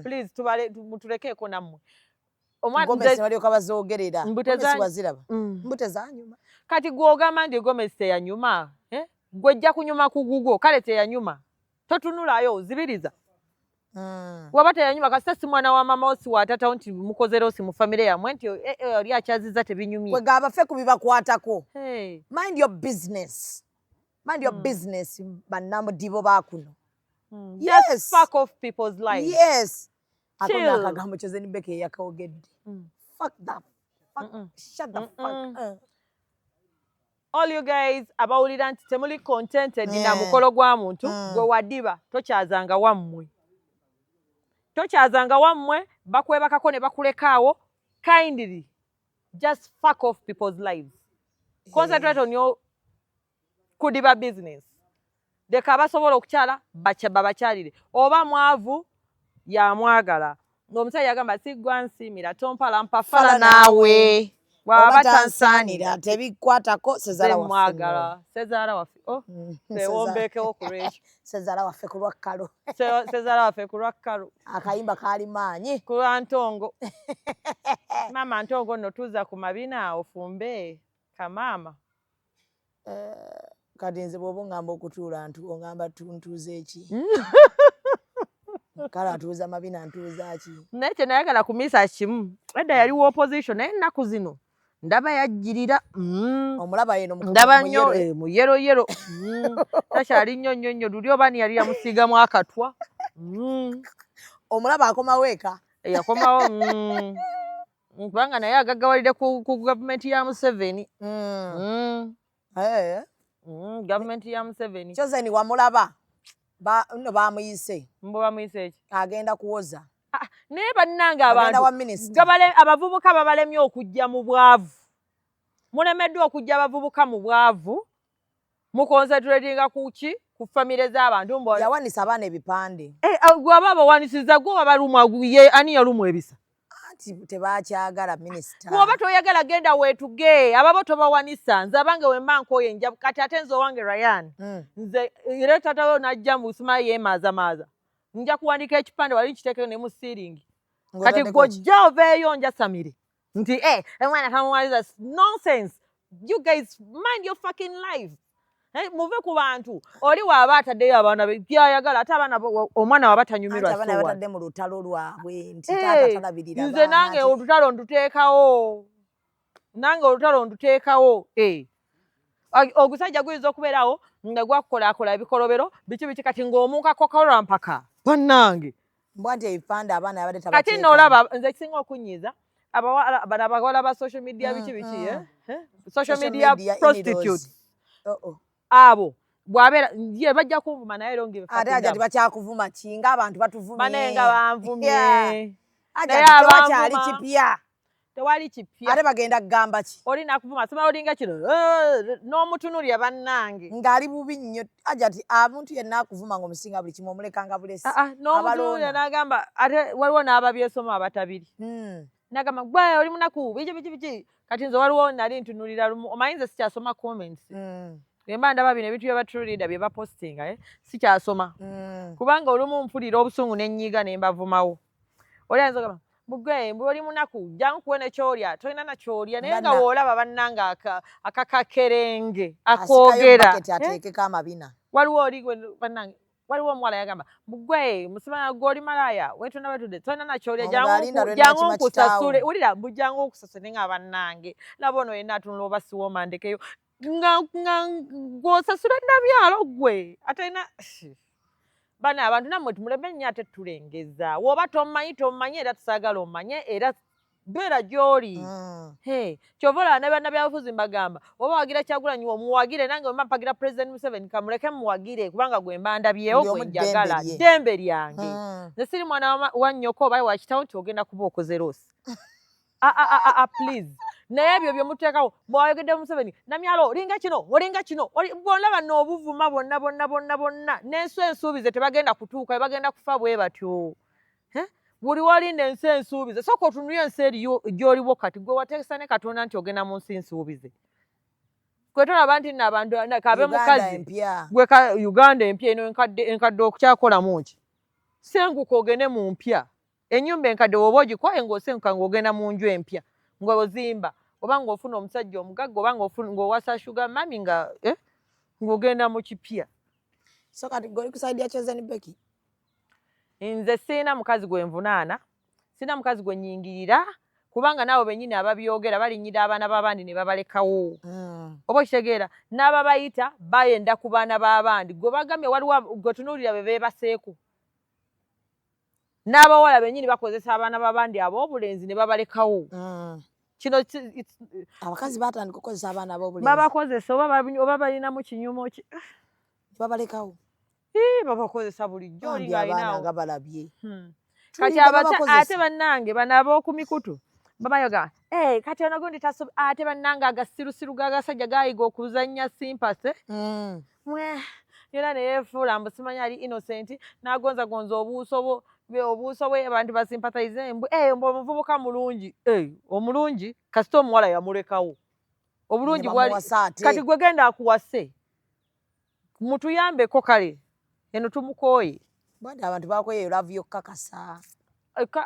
please mutulekeeko nammwe gomesi balyoka bazoogerera waziraba mbute zanyuma kati gw'ogamba nti gomesi teyanyuma gwe ejja kunyuma ku gugwo kale teyanyuma totunulayo ozibiriza waba teyanyuma kasita si mwana wa mama osi watatawo nti mukozero si mu famire yammwe nti oli akyazizza tebinyumye gwe gaba ffe kubibakwatako mind your business bannamudibo bakuno yes fuck off people's lives yes akona akagambo kyoze ni beke yakawogedde fuck that shut the fuck all you guys abawulira nti temuli contented na mukolo gwa muntu gwe wadiba tokyazanga wammwe bakwebakako ne bakulekaawo kindly just fuck off people's lives concentrate on your kudiba business leka abasobola okukyala babakyalire oba mwavu yamwagala ng'omusajja agamba siggwa nsiimira tompala mpafala naawe bw'aba tansaanira tebikwatako semwagala sezaala waffe ewombeekewo ku lwekyo sezaala waffe ku lwakkalo sezaala waffe ku lwakkalo akayimba kaali maanyi ku lwa ntongo maama ntongo nno tuza ku mabina ofumbe kamaama kati nze bw'oba ongamba okutuula ongamba tuntuuza eki Kala atuuza mabina ntuuza ki. Naye kye nayagala ku Misa kimu. Edda yaliwo opposition naye ennaku zino ndaba yajjirira. Omulaba yeno ndaba nnyo mu yero. Takyali nnyo luli oba ni yali yamusiigamu akatwa. Omulaba akomawo eka. Yakomawo. Kubanga naye agaggawalidde ku gavumenti ya Museveni. Gavumenti ya Museveni. Chozeni wamulaba. Nno bamuyise. Mbo bamuyise eki? Agenda kuwoza. Naye bannange abantu abavubuka babalemye okujja mu bwavu. Mulemeddwa okujja abavubuka mu bwavu. Mukonsentratinga ku ki? Ku famire z'abantu. Yawanisa abaana ebipande. Gwe aba bawanisiza gwe balumwa ye ani yalumwa ebisa. Tebakyagala minisita. Bw'oba toyagala genda weetuge ababo tobawanisa nze abange wemba nkooye nja kati ate nze owange Ryan nze era tatawo najja mu Busuma yeemaaza nja kuwandika ekipande wali nkiteekeko ne mu siiringi kati gojja oveeyo nja Samire nti omwana kamuwaliza nonsense. You guys mind your fucking life. Muve ku bantu oli waaba ataddeyo abaana be byayagala ate abaana omwana waaba tanyumirwa abaana batadde mu lutalo lwabwe nti taata talabirira nze nange olutalo nduteekawo ogusajja guyinza okubeerawo nga gwakukolaakola ebikolobero biki kati ng'omukakokola mpaka bannange mbwa nti ebipande abaana abadde kati noolaba nze kisinga okunyiiza bano abawala ba social media biki social media prostitute abo bwabera ye bajja kuvuma naye longe ate ajati bakyakuvuma kinga abantu batuvumye banenga banvumye ajati tewakyali kipya tewali kipya ate bagenda kugamba ki oli nakuvuma sima olinga kino n'omutunulya bannange ng'ali bubi nnyo ajati abantu yenna akuvuma ng'omusinga buli kimu omulekanga bulesi n'omutunulya n'agamba ate waliwo n'ababyesoma abatabiri n'agamba gwe oli munaku biki kati nze waliwo nali ntunulira lumu omanyi nze sikyasoma comments Bemba ndaba bino ebintu byabatrulida bye bapostinga sikyasoma kubanga olumu mpulira obusungu n'ennyiga ne mbavumawo oli ayinza okugamba mugwe oli munaku jangu kuwene kyolya tolina na kyolya naye nga woolaba bannanga akakakerenge akoogera ateekeko amabina waliwo oli bannange waliwo omuwala yagamba mugwe musimana gw'oli malaya wetuna wetudde tolina na kyolya jangu nkusasule wulira mbujjangu okusasule nga bannange laba ono yenna atunula oba siwooma ndekeyo nga gw'osasula Namyalo gwe atalina bana abantu nammwe tumuleme nnyo ate tulengeza woba tomanyi era tusaagala omanye era beera gy'oli kyova olaba ne bannabyabufuzi mbagamba oba wagira Kyagulanyi omuwagire nange wemba mpagira President Museveni kamuleke muwagire kubanga gwe mbandabyewo gwe njagala ddembe lyange nze siri mwana wa nnyoko oba wakitawo nti ogenda kuba okoze loosi please naye ebyo bye muteekawo mwayogedde Museveni Namyalo olinga kino bwolaba n'obuvuma bonna n'ensi ensuubize tebagenda kutuuka bagenda kufa bwe batyo buli walinda ensi ensuubize sooka otunulye ensi eri gy'oliwo kati gwe wateekesa ne Katonda nti ogenda mu nsi ensuubize gwe tolaba nti n'abantu kabe mukazi gwe Uganda empya eno enkadde okukyakolamu ki senguka ogende mu mpya ennyumba enkadde woba ogikwaye ng'osenguka ng'ogenda mu nju empya ng'ozimba oba ng'ofuna omusajja omugagga oba ng'owasa sugar mami ng'ogenda mu kipya so kati gwe oli kusaidia Chosen Becky nze sirina mukazi gwe nvunaana sirina mukazi gwe nnyingirira kubanga naawe bennyini ababyogera balinnyira abaana b'abandi ne babalekawo oba okitegeera n'ababayita bayenda ku baana b'abandi gwe bagambye waliwo gwe tunuulira be beebaseeko n'abawala bennyini bakozesa abaana b'abandi ab'obulenzi ne babalekawo kino abakazi batandika okukozesa abaana ab'obulenzi babakozesa oba balinamu kinyumo ki babalekawo babakozesa bulijjo olinga alinawo nga balabye kati ate bannange bano ab'oku mikutu babayoga kati ono gundi ate bannange agasirusiru g'agasajja gayiga okuzannya simpase yona ne yeefuula mbu simanyi ali innocent n'agonzagonza obuuso bwe abantu basimpathize mbu omuvubuka mulungi omulungi kasita omuwala yamulekawo obulungi bwali kati gwe genda akuwase mutuyambeko kale eno tumukooye bwandi abantu bakoye love yokkakasa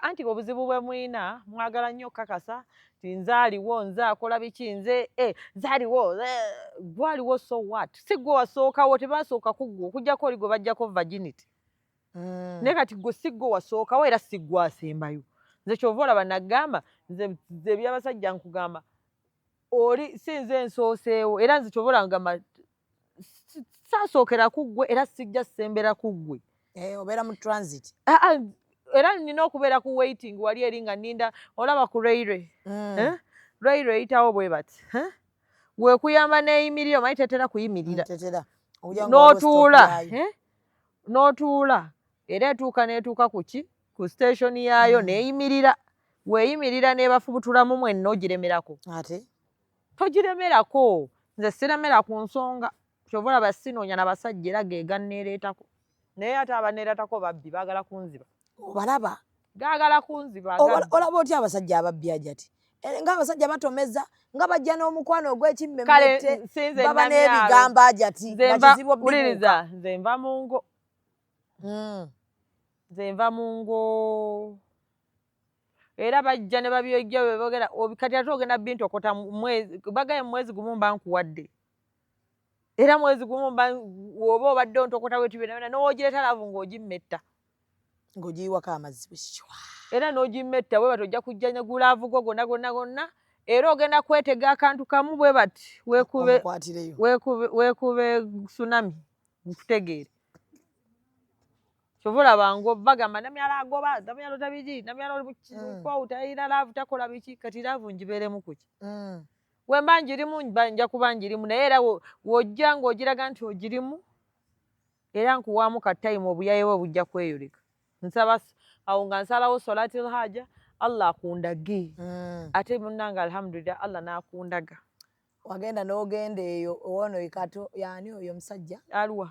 anti obuzibu bwe mwina mwagala nnyo okukakasa ti nzaaliwo nze akola biki nze zaaliwo gwaliwo so what si gwe wasookawo tebasooka kuggwa okugjako oli gwe bajjako virginity naye kati gwe siggo wasookawo era siggwa asembayo. Nze kyova olaba nagamba nze byabasajja nkugamba oli si nze nsooseewo era nze kyova olaba ngamba saasookera ku ggwe era sijja sembera ku ggwe. Obeera mu transit. Era nina okubeera ku waiting wali eri nga nninda olaba ku railway. Railway eyitawo bwe bati. Weekuyamba n'eyimirira omanyi tetera kuyimirira. N'otuula era etuuka n'etuuka ku ki ku station yaayo n'eyimirira. Weeyimirira n'ebafubutulamu mwenna ogiremerako. Ate togiremerako. Nze siremera ku nsonga kyova olaba sinoonya n'abasajja era ge ganneereetako. Naye ate abanneereetako babbi baagala kunziba. Obalaba? Gaagala kunziba. Olaba otya abasajja ababbi ajati? Ng'abasajja batomeza nga bajja n'omukwano ogw'ekimmemmette baba n'ebigambo ajati nga kizibu wuliriza nze nva mu ngo. Nze nva mu ngo era bajja ne babyojja bwe boogera kati ate ogenda bintu okota bagaye mwezi gumu mba nkuwadde era mwezi gumu mba woba obadde ontokota bwetu byonna n'ogireeta laavu ng'ogimmetta ng'ogiyiwako amazzi era n'ogimmetta bwe bati ojja kujja ne gulaavu gwo gonna era ogenda kwetega akantu kamu bwe bati weekube tsunami nkutegeere. Kyova olaba bagamba namyala agoba namyala tabiki namyala mukwau talina laavu takola biki kati laavu ngibeeremu kuki. We mba njirimu nja kuba njirimu naye era w'ojja ng'ogiraga nti ogirimu era nkuwaamu ka time obuyaye bwe bujja kweyoleka. Nsaba awo nga nsalawo solatil haja Allah akundage ate munnange alhamdulillah Allah n'akundaga. Wagenda n'ogenda eyo owoono ikato yani oyo musajja aluwa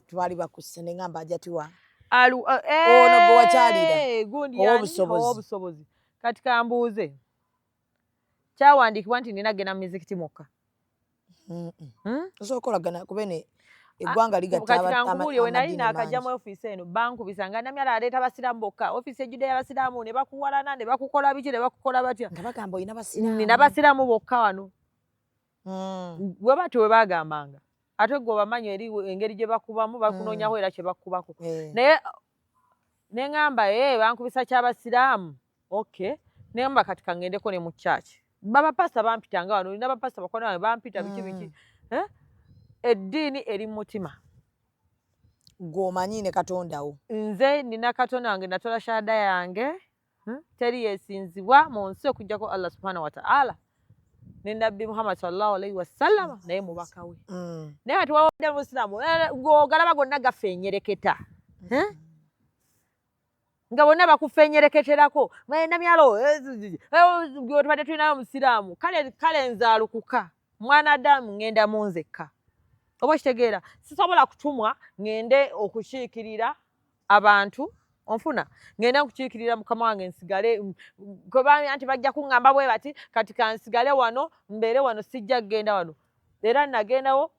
twali bakusse ne ngamba ajatiwa ono gwe wakyalira gundi obusobozi kati kambuuze kyawandiikibwa nti nina genda mu mizikiti mukka. Osooka olagana kubene eggwanga ligatta amadini we nali naakajja mu ofiisi eno bankubisa nga namyala aleeta abasiraamu bokka ofiisi ejjudde y'abasiraamu ne bakuwalana ne bakukola biki ne bakukola batya nga bagamba olina basiraamu nina basiraamu bokka wano. Bwe batyo we baagambanga ate gwe obamanyi eri engeri gye bakubamu bakunoonyaho era kye bakubako naye ne ŋŋamba bankubisa ky'abasiraamu okay ne ŋŋamba kati kangendeko ne mu kyaki babapasita bampitanga wano olina bapasita bakola wange bampita biki eddiini eri mu mutima gw'omanyi ne Katondawo. Nze nina Katonda wange natola shahada yange teri yeesinzibwa mu nsi okuggyako Allah subhanahu wa ta'ala ne Nabbi Muhammad sallallahu alaihi wasallam naye mubaka we. Naye kati wawadde musiraamu ng'ogalaba gonna gafeenyereketa nga bonna bakufeenyereketerako namyalo tubadde tulinayo musiraamu kale nzaalukuka mwanadamu ŋŋenda mu nzekka. Oba kitegeera sisobola kutumwa ŋŋende okukiikirira abantu onfuna ŋŋenda okukiikirira mukama wange nsigale kubanga nti bajja kuŋŋamba bwe bati kati kansigale wano mbeere wano sijja kgenda wano era nagendawo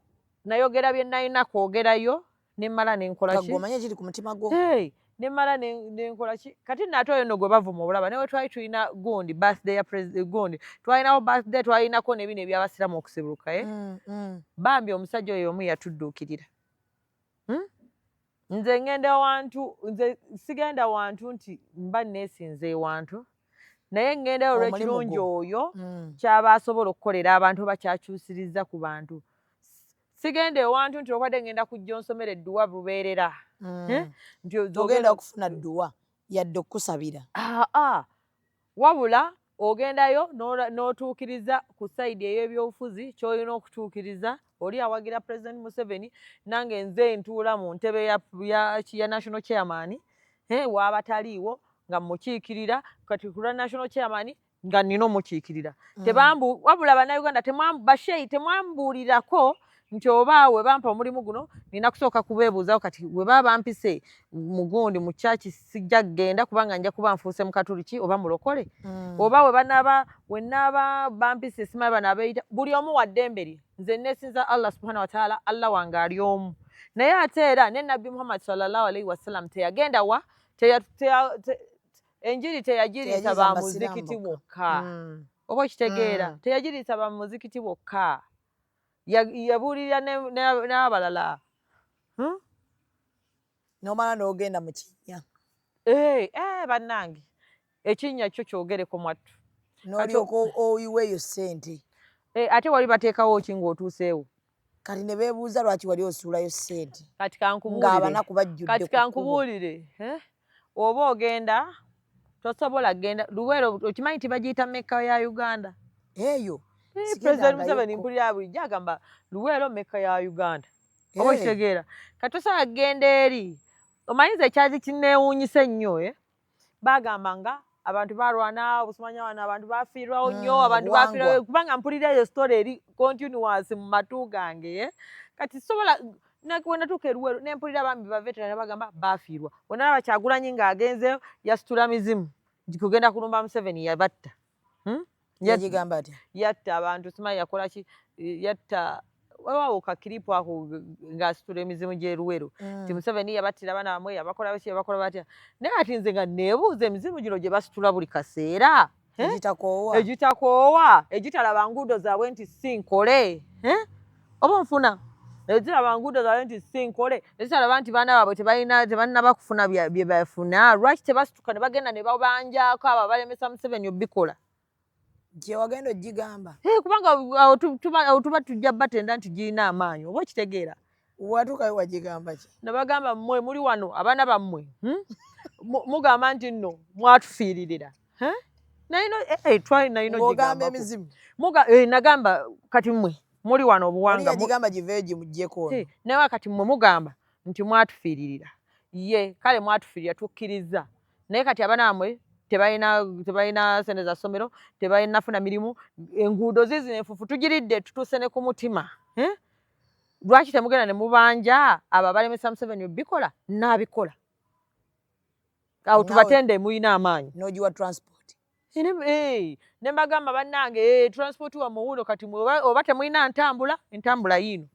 nayogera bye nalina kwogerayo ne mmala ne nkola ki omanye kiri ku mutima gwo ne mmala ne nkola ki kati nate oyo nno gwe bavuma obulaba nawe twali tulina gundi birthday ya gundi twalinawo birthday twalinako nebino ebyabasiramu okusibuluka bambi omusajja oyo omu yatudduukirira. Nze ngenda wantu nze sigenda wantu nti mba neesinze wantu naye ngenda olw'ekirungi oyo kyaba asobola okukolera abantu bakyakyusiriza ku bantu. Sigenda ewantu nti okwadde ngenda kujja onsomera edduwa bubeerera ogenda okufuna dduwa yadde okukusabira wabula ogendayo n'otuukiriza ku sayidi ey'ebyobufuzi ky'olina okutuukiriza oli awagira President Museveni nange nze ntuula mu ntebe ya national chairman w'abataliiwo nga mukiikirira kati ku lwa national chairman nga nina omukiikirira wabula bannayuganda basheyi temwambuulirako nti oba we bampa omulimu guno nina kusooka kubeebuuzawo kati we baba bampise mugundi mu kyaki sijja kgenda kubanga nja kuba nfuuse mukatuliki oba mulokole oba we naaba bampise simanyi bano abeeyita buli omu wa ddembe lye nze neesinza Allah subhanahu wa ta'ala Allah wange ali omu naye ate era ne Nabbi Muhammad sallallahu alaihi wasallam teyagenda wa enjiri teyagiriisa ba muzikiti bwokka oba okitegeera teyagiriisa ba muzikiti bwokka yabuulirira n'abalala Nomala n'ogenda mu kinnya. Bannange ekinnya kyo kyogereko mwattu. N'olyoka oyiweeyo ssente. Ate wali bateekawo ki ng'otuuseewo? Kati ne beebuuza lwaki wali osuulayo ssente. Kati kankubuulire. Oba ogenda tosobola genda Luweero okimanyi nti bagiyita Mecca ya Uganda. Eyo. President Museveni mpulira bulijjo agamba Luweero Mecca ya Uganda. Oba kitegeera. Kati tosobola kugenda eri. Omanyiza ekyazi kinneewuunyisa ennyo bagamba nga abantu balwana obusimanya wano abantu bafiirwawo nnyo abantu bafiirwawo kubanga mpulira eyo story eri continuous mu matu gange kati sobola wenatuuka Luweero ne mpulira bambi baveterani bagamba bafiirwa wonna naba Kyagulanyi ng'agenzeyo yasitula mizimu kugenda kulumba Museveni yabatta. Yagigamba atya? Yatta abantu simanyi yakola ki yatta waliwo kakiripo ako ng'asitula emizimu gy'e Luweero nti Museveni yabattira abaana bamwe yabakola baki yabakola batya naye ati nze nga neebuuza emizimu gino gye basitula buli kaseera egitakoowa egitalaba nguudo zaabwe nti si nkole oba nfuna eziraba nguudo zaabwe nti si nkole ezitalaba nti baana baabwe tebalina kufuna bye bafuna lwaki tebasituka ne bagenda ne babanjako abo abalemesa Museveni obbikola gye wagenda ogigamba kubanga awo tuba tujja batenda nti girina amaanyi oba okitegeera watuukayo wagigamba ki ne bagamba mmwe muli wano abaana bammwe mugamba nti nno mwatufiiririra ogamba emizimu nagamba kati mmwe muli wano obuwanga yagigamba giveeyo gimuggyeko naye kati mmwe mugamba nti mwatufiiririra ye kale mwatufiirira tukkiriza naye kati abaana bammwe tebalina sente za ssomero tebalinafuna mirimu enguudo zizina enfufu tugiridde tutuuse ne ku mutima lwaki temugenda ne mubanja abo abalemesa Museveni obbikola naabikola awo tubatende muyina amaanyi n'ogiwa transport ne mbagamba bannange transport wa muwulo kati oba temulina entambula yiino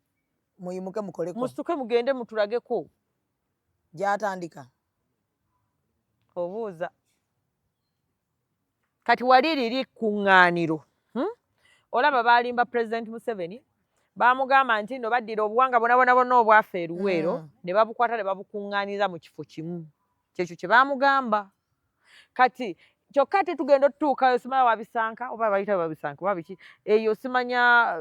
muyimuke mukoleko musituke mugende mutulageko gyatandika obuuza kati wali liri kuŋŋaaniro olaba balimba President Museveni bamugamba nti no baddira obuwanga bonna obwafa e Luweero ne babukwata ne babukuŋŋaaniza mu kifo kimu kyekyo kye bamugamba kati kyokka tetugenda otutuukayo simanya wabisanka oba bayita wabisanka oba biki eyo simanya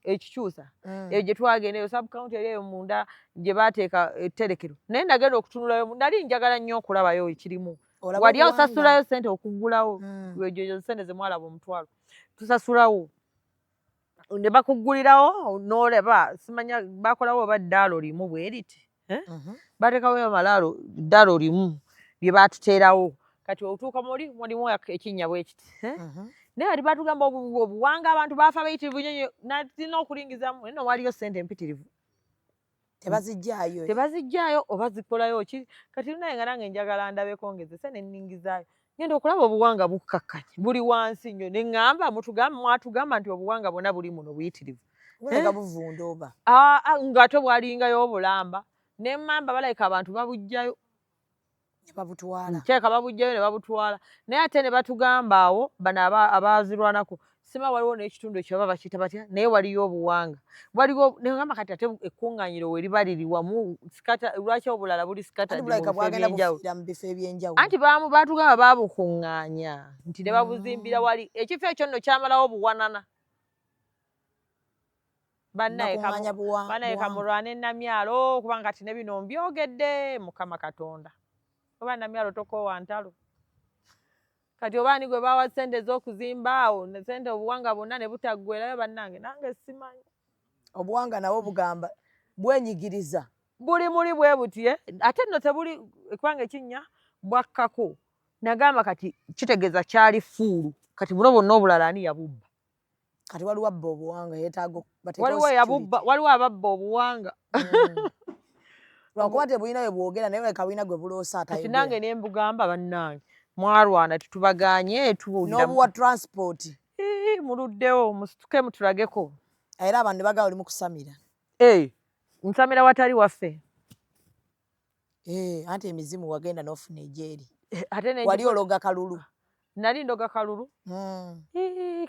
ekikyusa eyo gye twagenda eyo subcounty eyo munda gye baateeka etterekero naye nagenda okutunulayo nali njagala nnyo okulabayo ekirimu wali osasulayo ssente okuggulawo ezo ssente ze mwalaba omutwalo tusasulawo ne bakuggulirawo n'olaba simanya bakolawo oba ddaalo limu bweriti bateekawo malaalo ddaalo limu lye baatuteerawo kati otuuka mulimu ekinnya bwe kiti naye bati batugamba obuwanga abantu baafa bayitirivu nyonyo natina okulingizamu nno waliyo ssente empitirivu tebazijjaayo oba zikolayo ki kati naye nga nange njagala ndabeko ngezese ne nningizayo ngenda okulaba obuwanga bukkakkanye buli wansi nnyo ne ŋŋamba mwatugamba nti obuwanga bwonna buli muno buyitirivu buvunda oba ng'ate bwalingayo obulamba ne mmamba balabika abantu babujjayo kyeka babujjayo ne babutwala naye ate ne batugamba awo bano abazirwanako sima waliwo n'ekitundu ekyo baba bakiyita batya naye waliyo obuwanga waliwo negamba kati ate ekkuŋŋaanyiro we liba liri wamu lwaki obulala buli sikatadibyenjawulo anti batugamba babukuŋŋaanya nti ne babuzimbira wali ekifo ekyo nno kyamalawo buwanana bannaye kamulwane Namyalo kubanga kati ne bino mbyogedde Mukama Katonda oba Namyalo tokoowa ntalo kati obaani gwe bawa ssente ez'okuzimba awo ne ssente obuwanga bwonna ne butaggwerayo bannange nange simanyi obuwanga nawo bugamba bwenyigiriza buli muli bwe buti ate nno tebuli kubanga ekinnya bwakkako nagamba kati kitegeeza kyali fuulu kati muno bonna obulala ani yabubba kati waliwo abba obuwanga yeetaaga waliwo ababba obuwanga lwakuba tebulina bwe bwogera naye leka bulina gwe buloosa kati nange ne mbugamba bannange mwarwana tetubaganye tuwulira n'obuwa transport muluddewo musituke mutulageko era abantu ne bagala oli mu kusamira nsamira watali waffe anti emizimu wagenda n'ofuna ejeeri ate wali ologa kalulu nali ndoga kalulu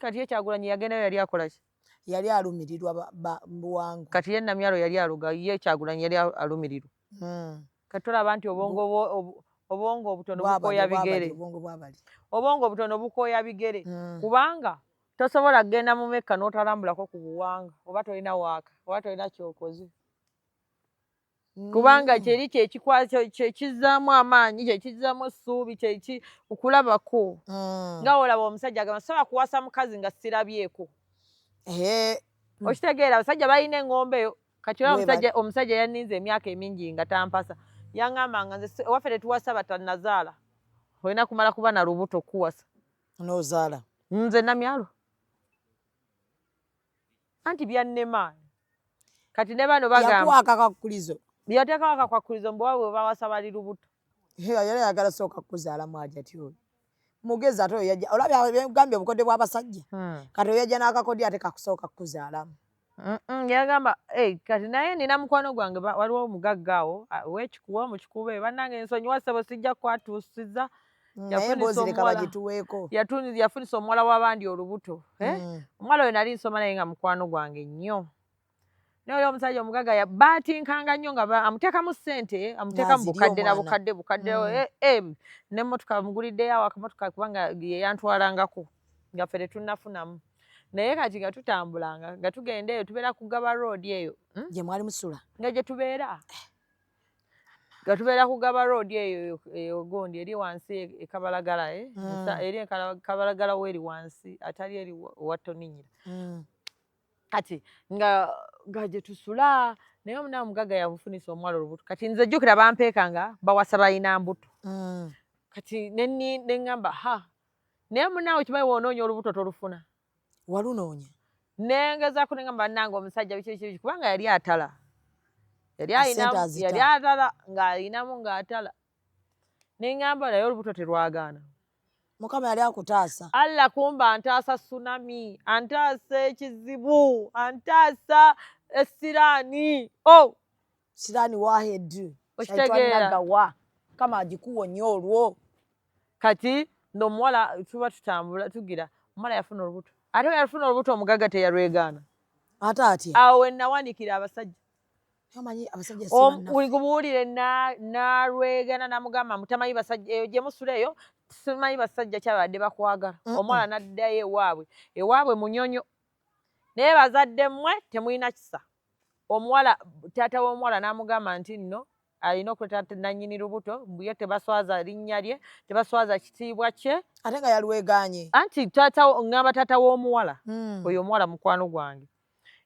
kati ye Kyagulanyi yagendayo yali akola ki yali alumirirwa buwanga kati ye Namyalo yali aloga ye Kyagulanyi yali alumirirwa katolaba nti obongo obutono bukoya bigere. Obongo obutono bukoya bigere. Kubanga tosobola kugenda mu Mecca n'otalambulako ku buwanga oba tolina waaka oba tolina kyokoze. Kubanga kyeri kyekizaamu amaanyi kyekizaamu essuubi kyeki okulabako. Nga olaba omusajja agamba sobola kuwasa mukazi nga sirabyeko. Okitegeera abasajja balina engombe eyo. Kati omusajja yanninze emyaka emingi nga tampasa. Yangamba nga nze waffe tetuwasa batannazaala. Olina kumala kuba na lubuto kuwasa. N'ozaala. Nze namyalo. Anti byannema. Kati ne bano bagamba. Yakuwa akakakulizo. Yateekawo akakakulizo mbu bwe bawasa bali lubuto. Yali ayagala sooka kuzaalamu ajati oyo. Mugezi ate oyo yajja. Olabye byagambye obukodde bw'abasajja. Kati oyo yajja n'akakodde ate kakusooka kuzaalamu. Yagamba kati naye nina mukwano gwange waliwo omugagga awo w'ekikuwa mu kikuba bannange ensonyiwa ssebo sijja kwatuusiza. Yafunisa omuwala w'abandi olubuto. Omuwala oyo nali nsoma naye nga mukwano gwange nnyo. Naye oli omusajja omugagga baatinkanga nnyo nga amuteekamu ssente amuteeka mu bukadde na bukadde n'emmotoka bamuguliddeyo awo akamotoka kubanga ye yantwalangako nga ffe tetunnafunamu. Naye kati nga tutambulanga nga tugenda eyo tubeera ku Gaba Road eyo. Gye mwali musula? Nga gye tubeera. Nga tubeera ku Gaba Road eyo gondi eri wansi ekabalagala eri kabalagala weri wansi atali eri watoninyira. Kati nga gye tusula naye omunamu omugagga yabufunisa omuwala olubuto. Kati nze jjukira bampeekanga bawasa balina mbuto. Kati ne ngamba naye munaawe kimanyi woonoonya olubuto tolufuna. Walunoonya? Nengezaako ne ngamba bannange omusajja biki kubanga yali atala. Yali atala ng'alinamu ng'atala. Ne ngamba naye olubuto terwagaana. Mukama yali akutaasa. Alla kumba antaasa tsunami, antaasa ekizibu, antaasa esiraani. Siraani waheddu. Okitegeera. Kama agikuwonya olwo. Kati n'omuwala tuba tutambula tugira omuwala yafuna olubuto. Ate we yafuna olubuto omugagga teyalwegaana. Ate atya? Awo we nawanikira abasajja. Omanyi abasajja si bannafu. Gubuulire n'alwegaana n'amugamba mutamanyi basajja eyo gye musula eyo simanyi basajja kyabadde bakwagala. Omuwala n'addayo ewaabwe. Ewaabwe munyonyo. Naye bazadde mmwe temulina kisa. Taata w'omuwala n'amugamba nti nno alina okuleta nannyini lubuto ye tebaswaza linnya lye tebaswaza kitiibwa kye. Ate nga yalwegaanye. Anti ngamba taata w'omuwala oyo omuwala mukwano gwange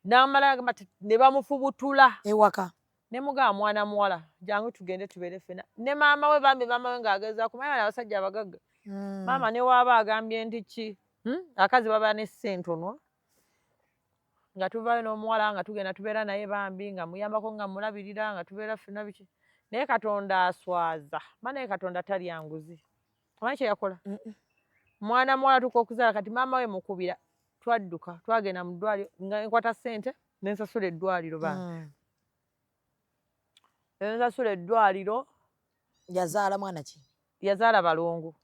n'amala ne bamufubutula ewaka. Ne mugamba mwana muwala jangu tugende tubeere ffena. Ne maama we bambi maama we ng'ageza kumanya abasajja abagagga. Maama ne waaba agambye nti ki akazi baba ne ssentono nga tuvaayo n'omuwala nga tugenda tubeera naye bambi nga muyambako nga mulabirira nga tubeera ffena biki. Naye Katonda aswaza. Naye Katonda talya nguzi. Omanyi kye yakola? Mwana muwala tuka okuzaala kati maama we mukubira twadduka twagenda mu ddwaliro nga nkwata ssente ne nsasula eddwaliro bambi. Ensasula eddwaliro. Yazaala mwana ki? Yazaala balongo.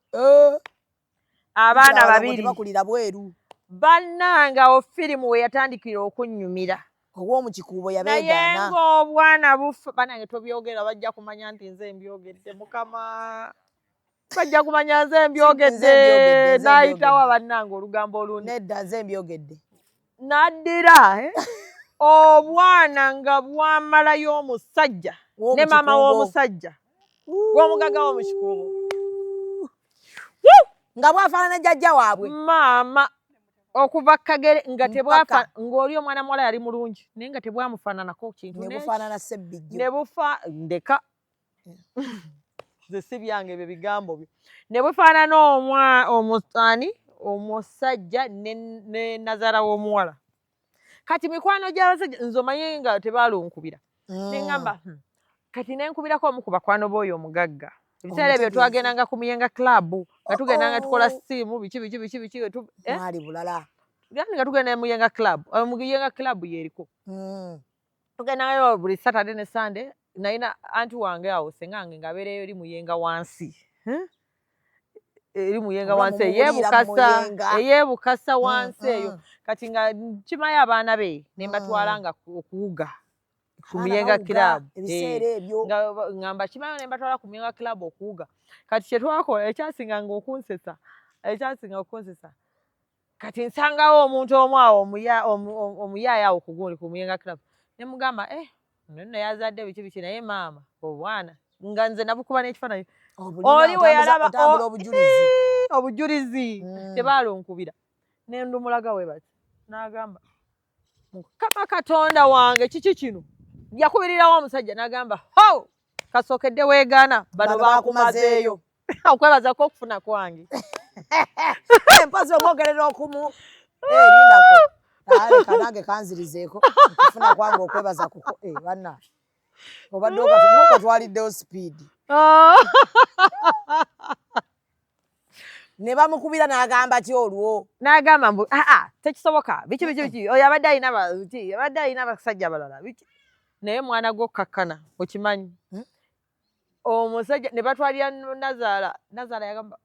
Abaana babiri. Bakulira bweru. Bannanga ofirimu we yatandikira okunnyumira. Ow'omu kikuubo yabeegaana. Naye ng'obwana bufa bannange tobyogera bajja kumanya nti nze mbyogedde Mukama. Bajja kumanya nze mbyogedde. N'ayitawo bannange olugambo olundi. Nedda nze mbyogedde. N'addira obwana nga bwamalayo omusajja ne maama w'omusajja w'omugagga w'omu kikuubo. Nga bwafaanana jjajja waabwe. Maama okuva Kagere nga tebwafa ng'oli omwana muwala yali mulungi naye nga tebwamufaananako kintu. Ne bufaanana Ssebbijjo. Ne bufa ndeka. Nze si byange ebyo bigambo byo. Ne bufaanana omusajja ne nazaala w'omuwala. Kati mikwano gy'abasajja nze omanyi nga tebaalunkubira. Ne ngamba kati ne nkubirako omu ku bakwano b'oyo omugagga. Ebiseera ebyo twagendanga ku Muyenga Club nga tugendanga tukola ssiimu biki. Mwali bulala. Nga tugenda Muyenga Club. Muyenga Club yeriko. Tugendayo buli Saturday ne Sunday. Nalina anti wange awo sengange ng'abeereyo eri Muyenga wansi. Eri Muyenga wansi ey'ebukasa wansi eyo. Kati nga kimayo abaana be ne mbatwalanga okuwuga ku Miyenga Club ebiseera ebyo ngamba kimanyi ne mbatwala ku Miyenga Club okuwuga kati kye twakola ekyasinga ng'okunsesa kati nsangawo omuntu omu awo omuyaaya awo ku Miyenga Club ne mugamba nno yazadde biki naye maama obwana nga nze nabukuba n'ekifaananyi oli we yalaba obujulizi tebaalunkubira ne ndumulaga we bati n'agamba Mukama Katonda wange kiki kino yakubirirawo omusajja n'agamba ho kasookedde weegaana bano baakumazeeyo okwebaza kw'okufuna kwange mpozi omwogerera okumu lindako leka nange kanzirizeeko okufuna kwange okwebaza kuko banna obadde okatwaliddewo sipiidi ne bamukubira n'agamba ki olwo n'agamba mbu tekisoboka biki oyo abadde alina abasajja abalala biki naye mwana gw'okkakkana okimanyi omusajja ne batwalira Nazaala yagamba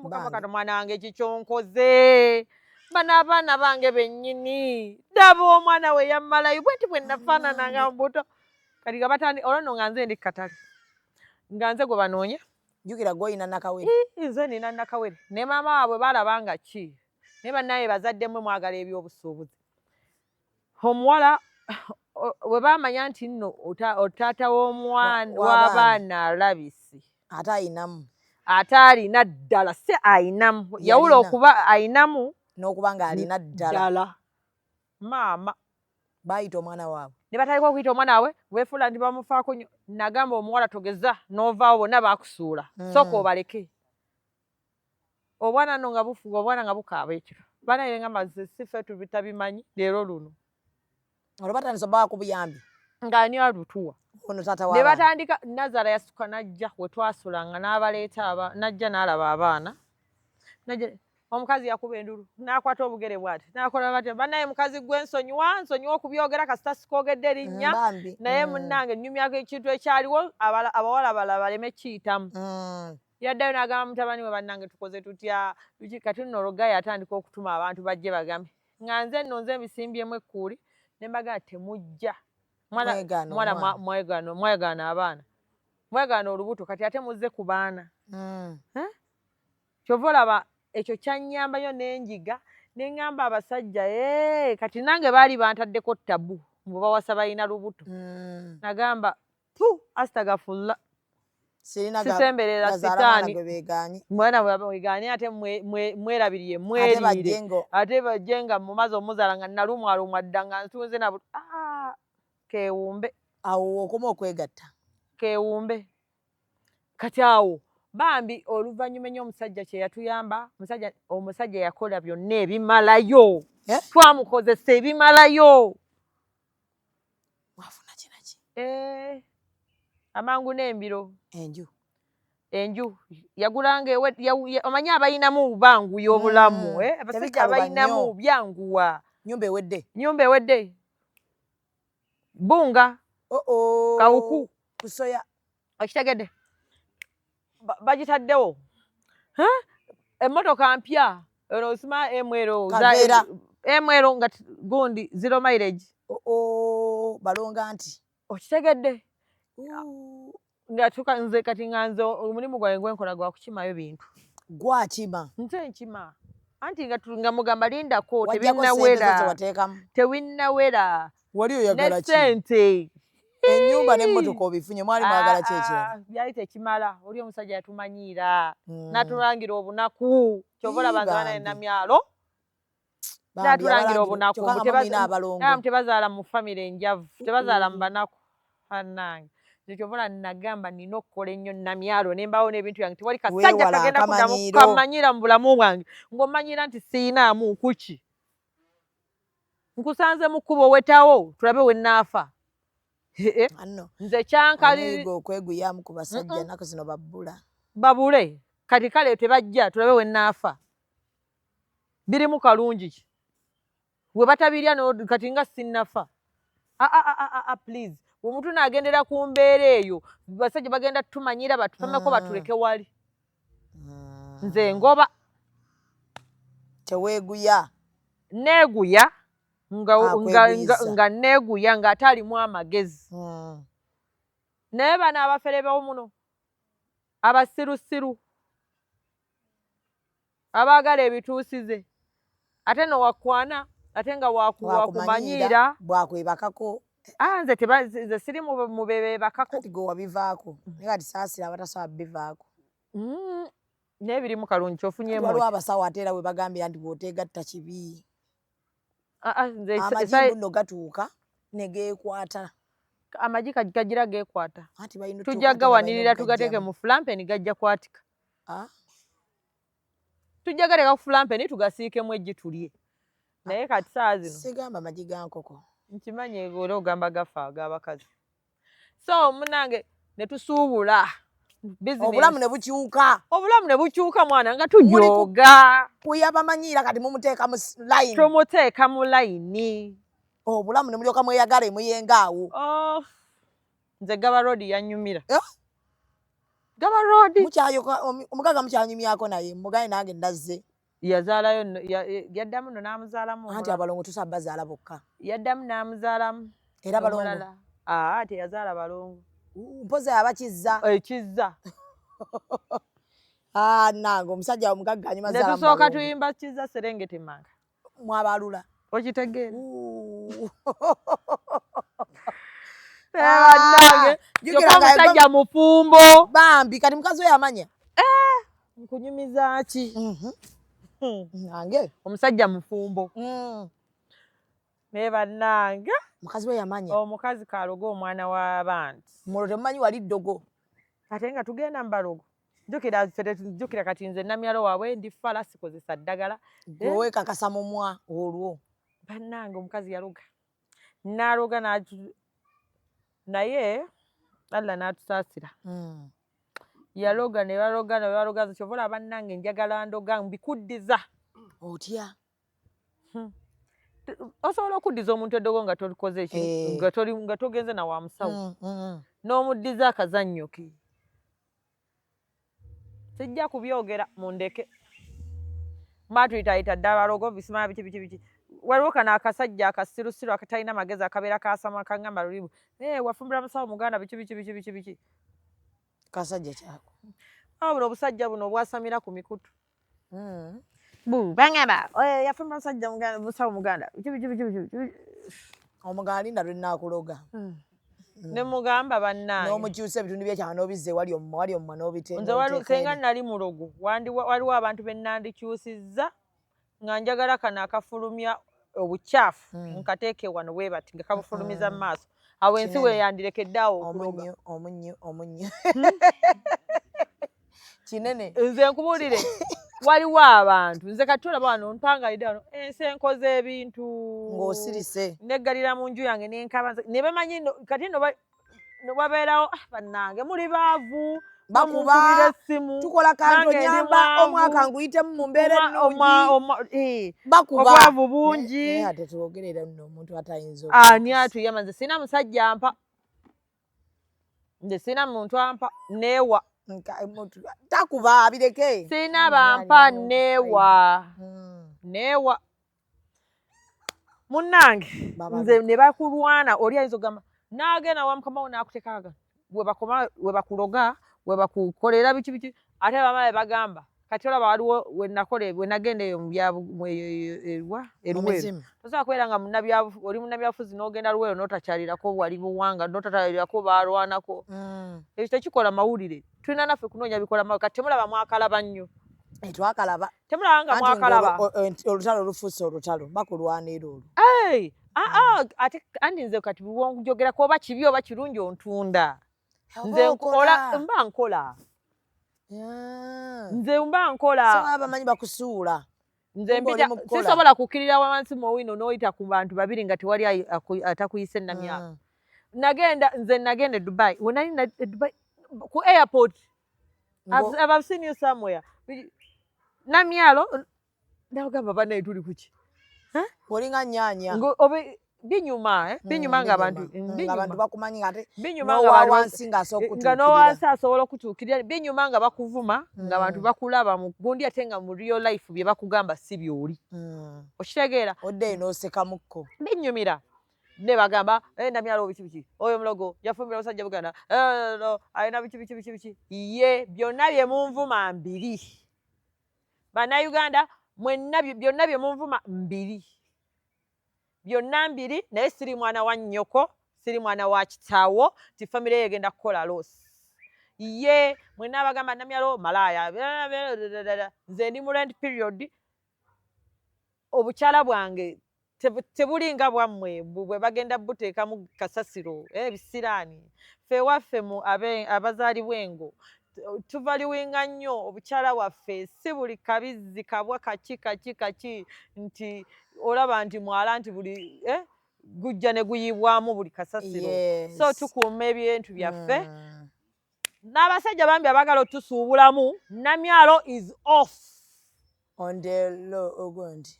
Mukama Katonda mwana wange kikyonkoze bano abaana bange bennyini daba omwana we yammalayo bwenti bwe nafaanananga mbuto kati nga batandi olwo nga nze ndi katale nga nze gwe banoonya jjukira gw'oyina Nakawere nze nina Nakawere ne maama waabwe baalaba nga ki naye bannaye bazaddemu mwagala ebyobusuubuzi omuwala bwe baamanya nti nno otaata w'abaana alabisi ate alina ddala si ayinamu yawula okuba ayinamu n'okuba ng'alina ddala maama baayita omwana waabwe ne batandika okuyita omwana waabwe beefuula nti bamufaako nnyo nagamba omuwala togeza n'ovaawo bonna baakusuula sooka obaleke obwana nno nga bufuga obwana nga bukaaba ekiro banaye ngamba nze si ffe tubitabimanyi leero luno olwo batandisa baakubuyambi ng'ani alutuwa ono taata ne batandika Nazaala yasukka n'ajja we twasulanga n'abaleeta n'ajja n'alaba abaana omukazi yakuba endulu n'akwata obugere bw'ati n'akola batya bannaye mukazi nsonyiwa okubyogera kasita sikoogedde erinnya naye munnange nnyumyako ekintu ekyaliwo abawala balala baleme kiyitamu yaddayo n'agamba mutabani we bannange tukoze tutya kati nno Olugaya yatandika okutuma abantu bajje bagambe nga nze nno mbisimbyemu ekkuuli ne mbagamba temujja mwegaana abaana mwegaana olubuto kati ate muzze ku baana kyova olaba ekyo kyannyambayo n'enjiga ne ŋŋamba abasajja kati nange baali bantaddeko tabu mbu bawasa balina lubuto nagamba astagafulla sisemberera sitaani mwana wegaanye ate mwerabirye mweriire ate bajje nga mumaze omuzaala nga nalumwalumwa dda nga ntunze nabu keewumbe awo okoma okwegatta keewumbe kati awo bambi oluvannyuma ennyo omusajja kye yatuyamba omusajja yakola byonna ebimalayo twamukozesa ebimalayo mwafuna kinaki amangu n'embiro enju yagulanga omanyi abayinamu banguya obulamu abasajja abayinamu byanguwa nyumba ewedde bunga kawuku kusoya okitegedde bagitaddewo emmotoka mpya eno osima emwero nga gundi 0 mileage balonga nti okitegedde ngatuka nze kati nga nze omulimu gwange gwenkola gwa kukimayo bintu gwakima nze nkima anti nga mugamba lindako tewinnawera wali oyagala ki nesente ennyumba n'emmotoka obifunye mwali mwagala ki ekirala byali tekimala oli omusajja yatumanyiira natulangira obunaku kyova olaba nze bana namyalo natulangira obunaku tebazaala mu famire enjavu tebazaala mu banaku annange kyova nagamba nina okukola ennyo namyalo nembawo n'ebintu byange tewali kasajja kagenda kamanyira mu bulamu bwange ng'omanyira nti siinaamu kuki nkusanze mu kkubo wetawo tulabe we naafa nze kyankalira okweguyamu ku basajja nnaku zino babule kati kale tebajja tulabe we naafa birimu kalungi ki we batabirya kati nga sinnafa please omuntu naagendera ku mbeera eyo basajja bagenda tumanyira batupameko batuleke wali nze ngoba teweeguya neeguya nga neeguya ng'ate alimu amagezi. Naye bano abafere b'omuno abasirusiru abaagala ebituusize ate nowakwana ate nga wakumanyiira bwakwebakako. Nze siri mu beebakako. Kati gwe wabivaako naye kati saasira abatasobola bivaako. Naye birimu kalungi kyofunyeemu. Waliwo abasawo ate era bwe bagambira nti bw'oteegatta kibi. Amagi nno gatuuka ne geekwata. Amagi gagira geekwata. Tujja gawanirira tugateeke mu fulampeni gajja kwatika. Tujja galeka ku fulampeni tugasiikemu eggi tulye. Naye kati saa zino sigamba amagi ga nkoko. Nkimanyi era ogamba gafa ag'abakazi. So munnange ne tusuubula. Obulamu ne bukyuka. Obulamu ne bukyuka mwana nga tujooga. Kuyabamanyiira kati mumuteeka mu layini. Tumuteeka mu layini. Obulamu ne mulyoka mweyagala muyengaawo. Nze Gaba Road yanyumira. Gaba Road. Omugaga mukyanyumyako naye mugaye nange ndazze. Yazaalayo yaddamu no n'amuzaalamu. Anti abalongo tusaba bazaala bokka. Yaddamu n'amuzaalamu. Era balongo. Teyazaala balongo. Mpozi abakizza. Ekizza. Nange omusajja omugagga anyuma zaala. Ne tusooka tuyimba kizza Serengeti Manga. Mwabalula. Okitegeera. Kyokka omusajja mufumbo. Bambi kati mukazi we yamanya. Nkunyumiza ki? Nange. Omusajja mufumbo. Naye bannange. Mukazi we yamanya. Omukazi kalogo omwana w'abantu. Mulo temumanyi wali ddogo. Ate nga tugenda mu balogo. Jjukira kati nze namyalo waabwe ndi fala sikozesa ddagala. Gwe kakasa mumwa olwo. Bannange omukazi yaloga. N'aloga naye Allah n'atusaasira. Yaloga ne baloga kyovola bannange njagala ndoga mbikuddiza. Otya? Osobola okuddiza omuntu eddogo nga tolikoze ekintu nga togenze na wa musawo n'omuddiza akazannyo ke. Sijja kubyogera mundeke. Matuyitayita dda abalogo bisimala biki. Waliwo kano akasajja akasirusiru akatalina magezi akabeera kasama kangamba lulibu. Wafumbira musawo muganda biki. Kasajja kyako. Buno obusajja buno obwasamira ku mikutu. Bangamba yafumbira musawo muganda biki. Omuganda linda lwenaakuloga. Ne mugamba bannange. N'omukyusa ebitundu byekyama n'obizze wali omumwa n'obitenda. Nze senga nali mulogo waliwo abantu be nandikyusizza nga njagala kano akafulumya obukyafu nkateeke wano bwe bati nga kabufulumiza mu maaso. Awo ensi weeyandirekedde awo okuloga. Omunyo. Kinene. Nze nkubuulire waliwo abantu nze kati olaba wano mpangalidde wano ensi enkoze ebintu ng'osirise neggalira mu nju yange nenkaba ne bamanyi kati no babeerawo bannange muli baavu bakuba tukola kantu nyamba omwaka nguyitemu mu mbeera ennungi bakuba obwavu bungi ate twogerera nno omuntu atayinza ani atuyama nze sina musajja ampa nze sina muntu ampa neewa takuba abireke sina bampa neewa munnange nze ne bakulwana oli ayinza ogamba naagenda wamukamawo naakutekaga we bakuloga we bakukolera biki ate bamabe bagamba kati olaba waliwo we nagenda eyo eruweero tosobola kubeera nga oli munnabyabufuzi n'ogenda luweero n'otakyalirako wali buwanga n'otakyalirako baalwanako ekyo tekikola mawulire tulina naffe kunoonya bikola mawulire kati temulaba mwakalaba nnyo twakalaba temulaba nga mwakalaba olutalo olufuuse olutalo bakulwanira olwo ate andi nze kati biwonjogerako oba kibi oba kirungi ontunda nze mba nkola nze mba nkola abamanyi bakusuula nze mpita sisobola kukkirira wansi mu wino n'oyita ku bantu babiri nga tewali atakuyise namyaka nze nagenda e Dubai wenali e Dubai ku airport I've seen you somewhere namyalo ndagamba banaye tuli kuki olinga nnyanya binyuma nga abantu bakumanyi ate binyuma nga wansi nga n'owansi asobola okutuukirira binyuma nga bakuvuma nga abantu bakulaba mu gundi ate nga mu real life bye bakugamba si byoli okitegeera oddeyo n'osekamukko binyumira ne bagamba namyalo biki oyo mulogo yafumbira abasajja Buganda alina biki ye byonna bye munvuma mbiri bannayuganda mwenna byonna bye munvuma mbiri byonna mbiri naye siri mwana wa nnyoko siri mwana wa kitaawo ti famire ye egenda kukola losi ye mwenna abagamba namyalo malaya nze ndi mu rent period obukyala bwange tebulinga bwammwe bwe bagenda buteeka mu kasasiro ebisiraani ffe waffe mu abazaali bwengo tuvaliwinga nnyo obukyala waffe si buli kabizzi kabwa kaki nti olaba nti mwala nti buli gujja ne guyibwamu buli kasasiro so tukuuma ebintu byaffe n'abasajja bambi abagala otusuubulamu namyalo is off ondelo ogondi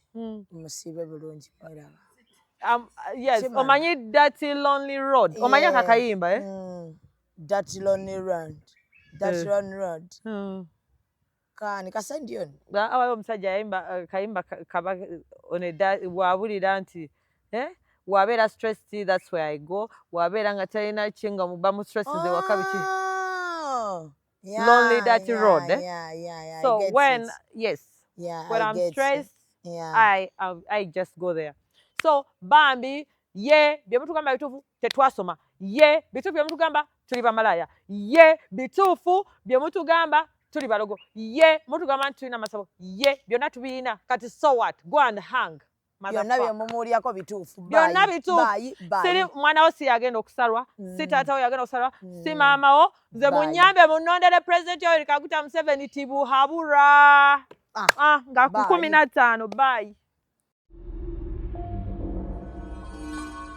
musibe bulungi yes omanyi Dirty Lonely Road omanyi akakayimba Dirty Lonely Road kani kasendion awayo omusajja yayimba kayimba kaba wabulira nti wabeera stressed that's where I go wabeera nga talina kinga muba mu stress ze wakabiki Lonely Dirty Road so when when I'm stressed I just go there so bambi ye bye mutugamba bituufu tetwasoma ye bituufu bye mutugamba tuli bamalaya ye bituufu bye mutugamba tuli balogo ye mutugamba nti tulina masabo ye byonna tubiyina kati so what go and hang byonna bye mumuulyako bituufu byonna bituufu siri mwana wo si yagenda okusalwa si taata wo yagenda okusalwa si maama wo nze munyambe munondere President Yoweri Kaguta Museveni tibuhabura nga 15 bye.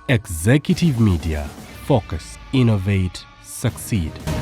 Executive Media. Focus, innovate, succeed.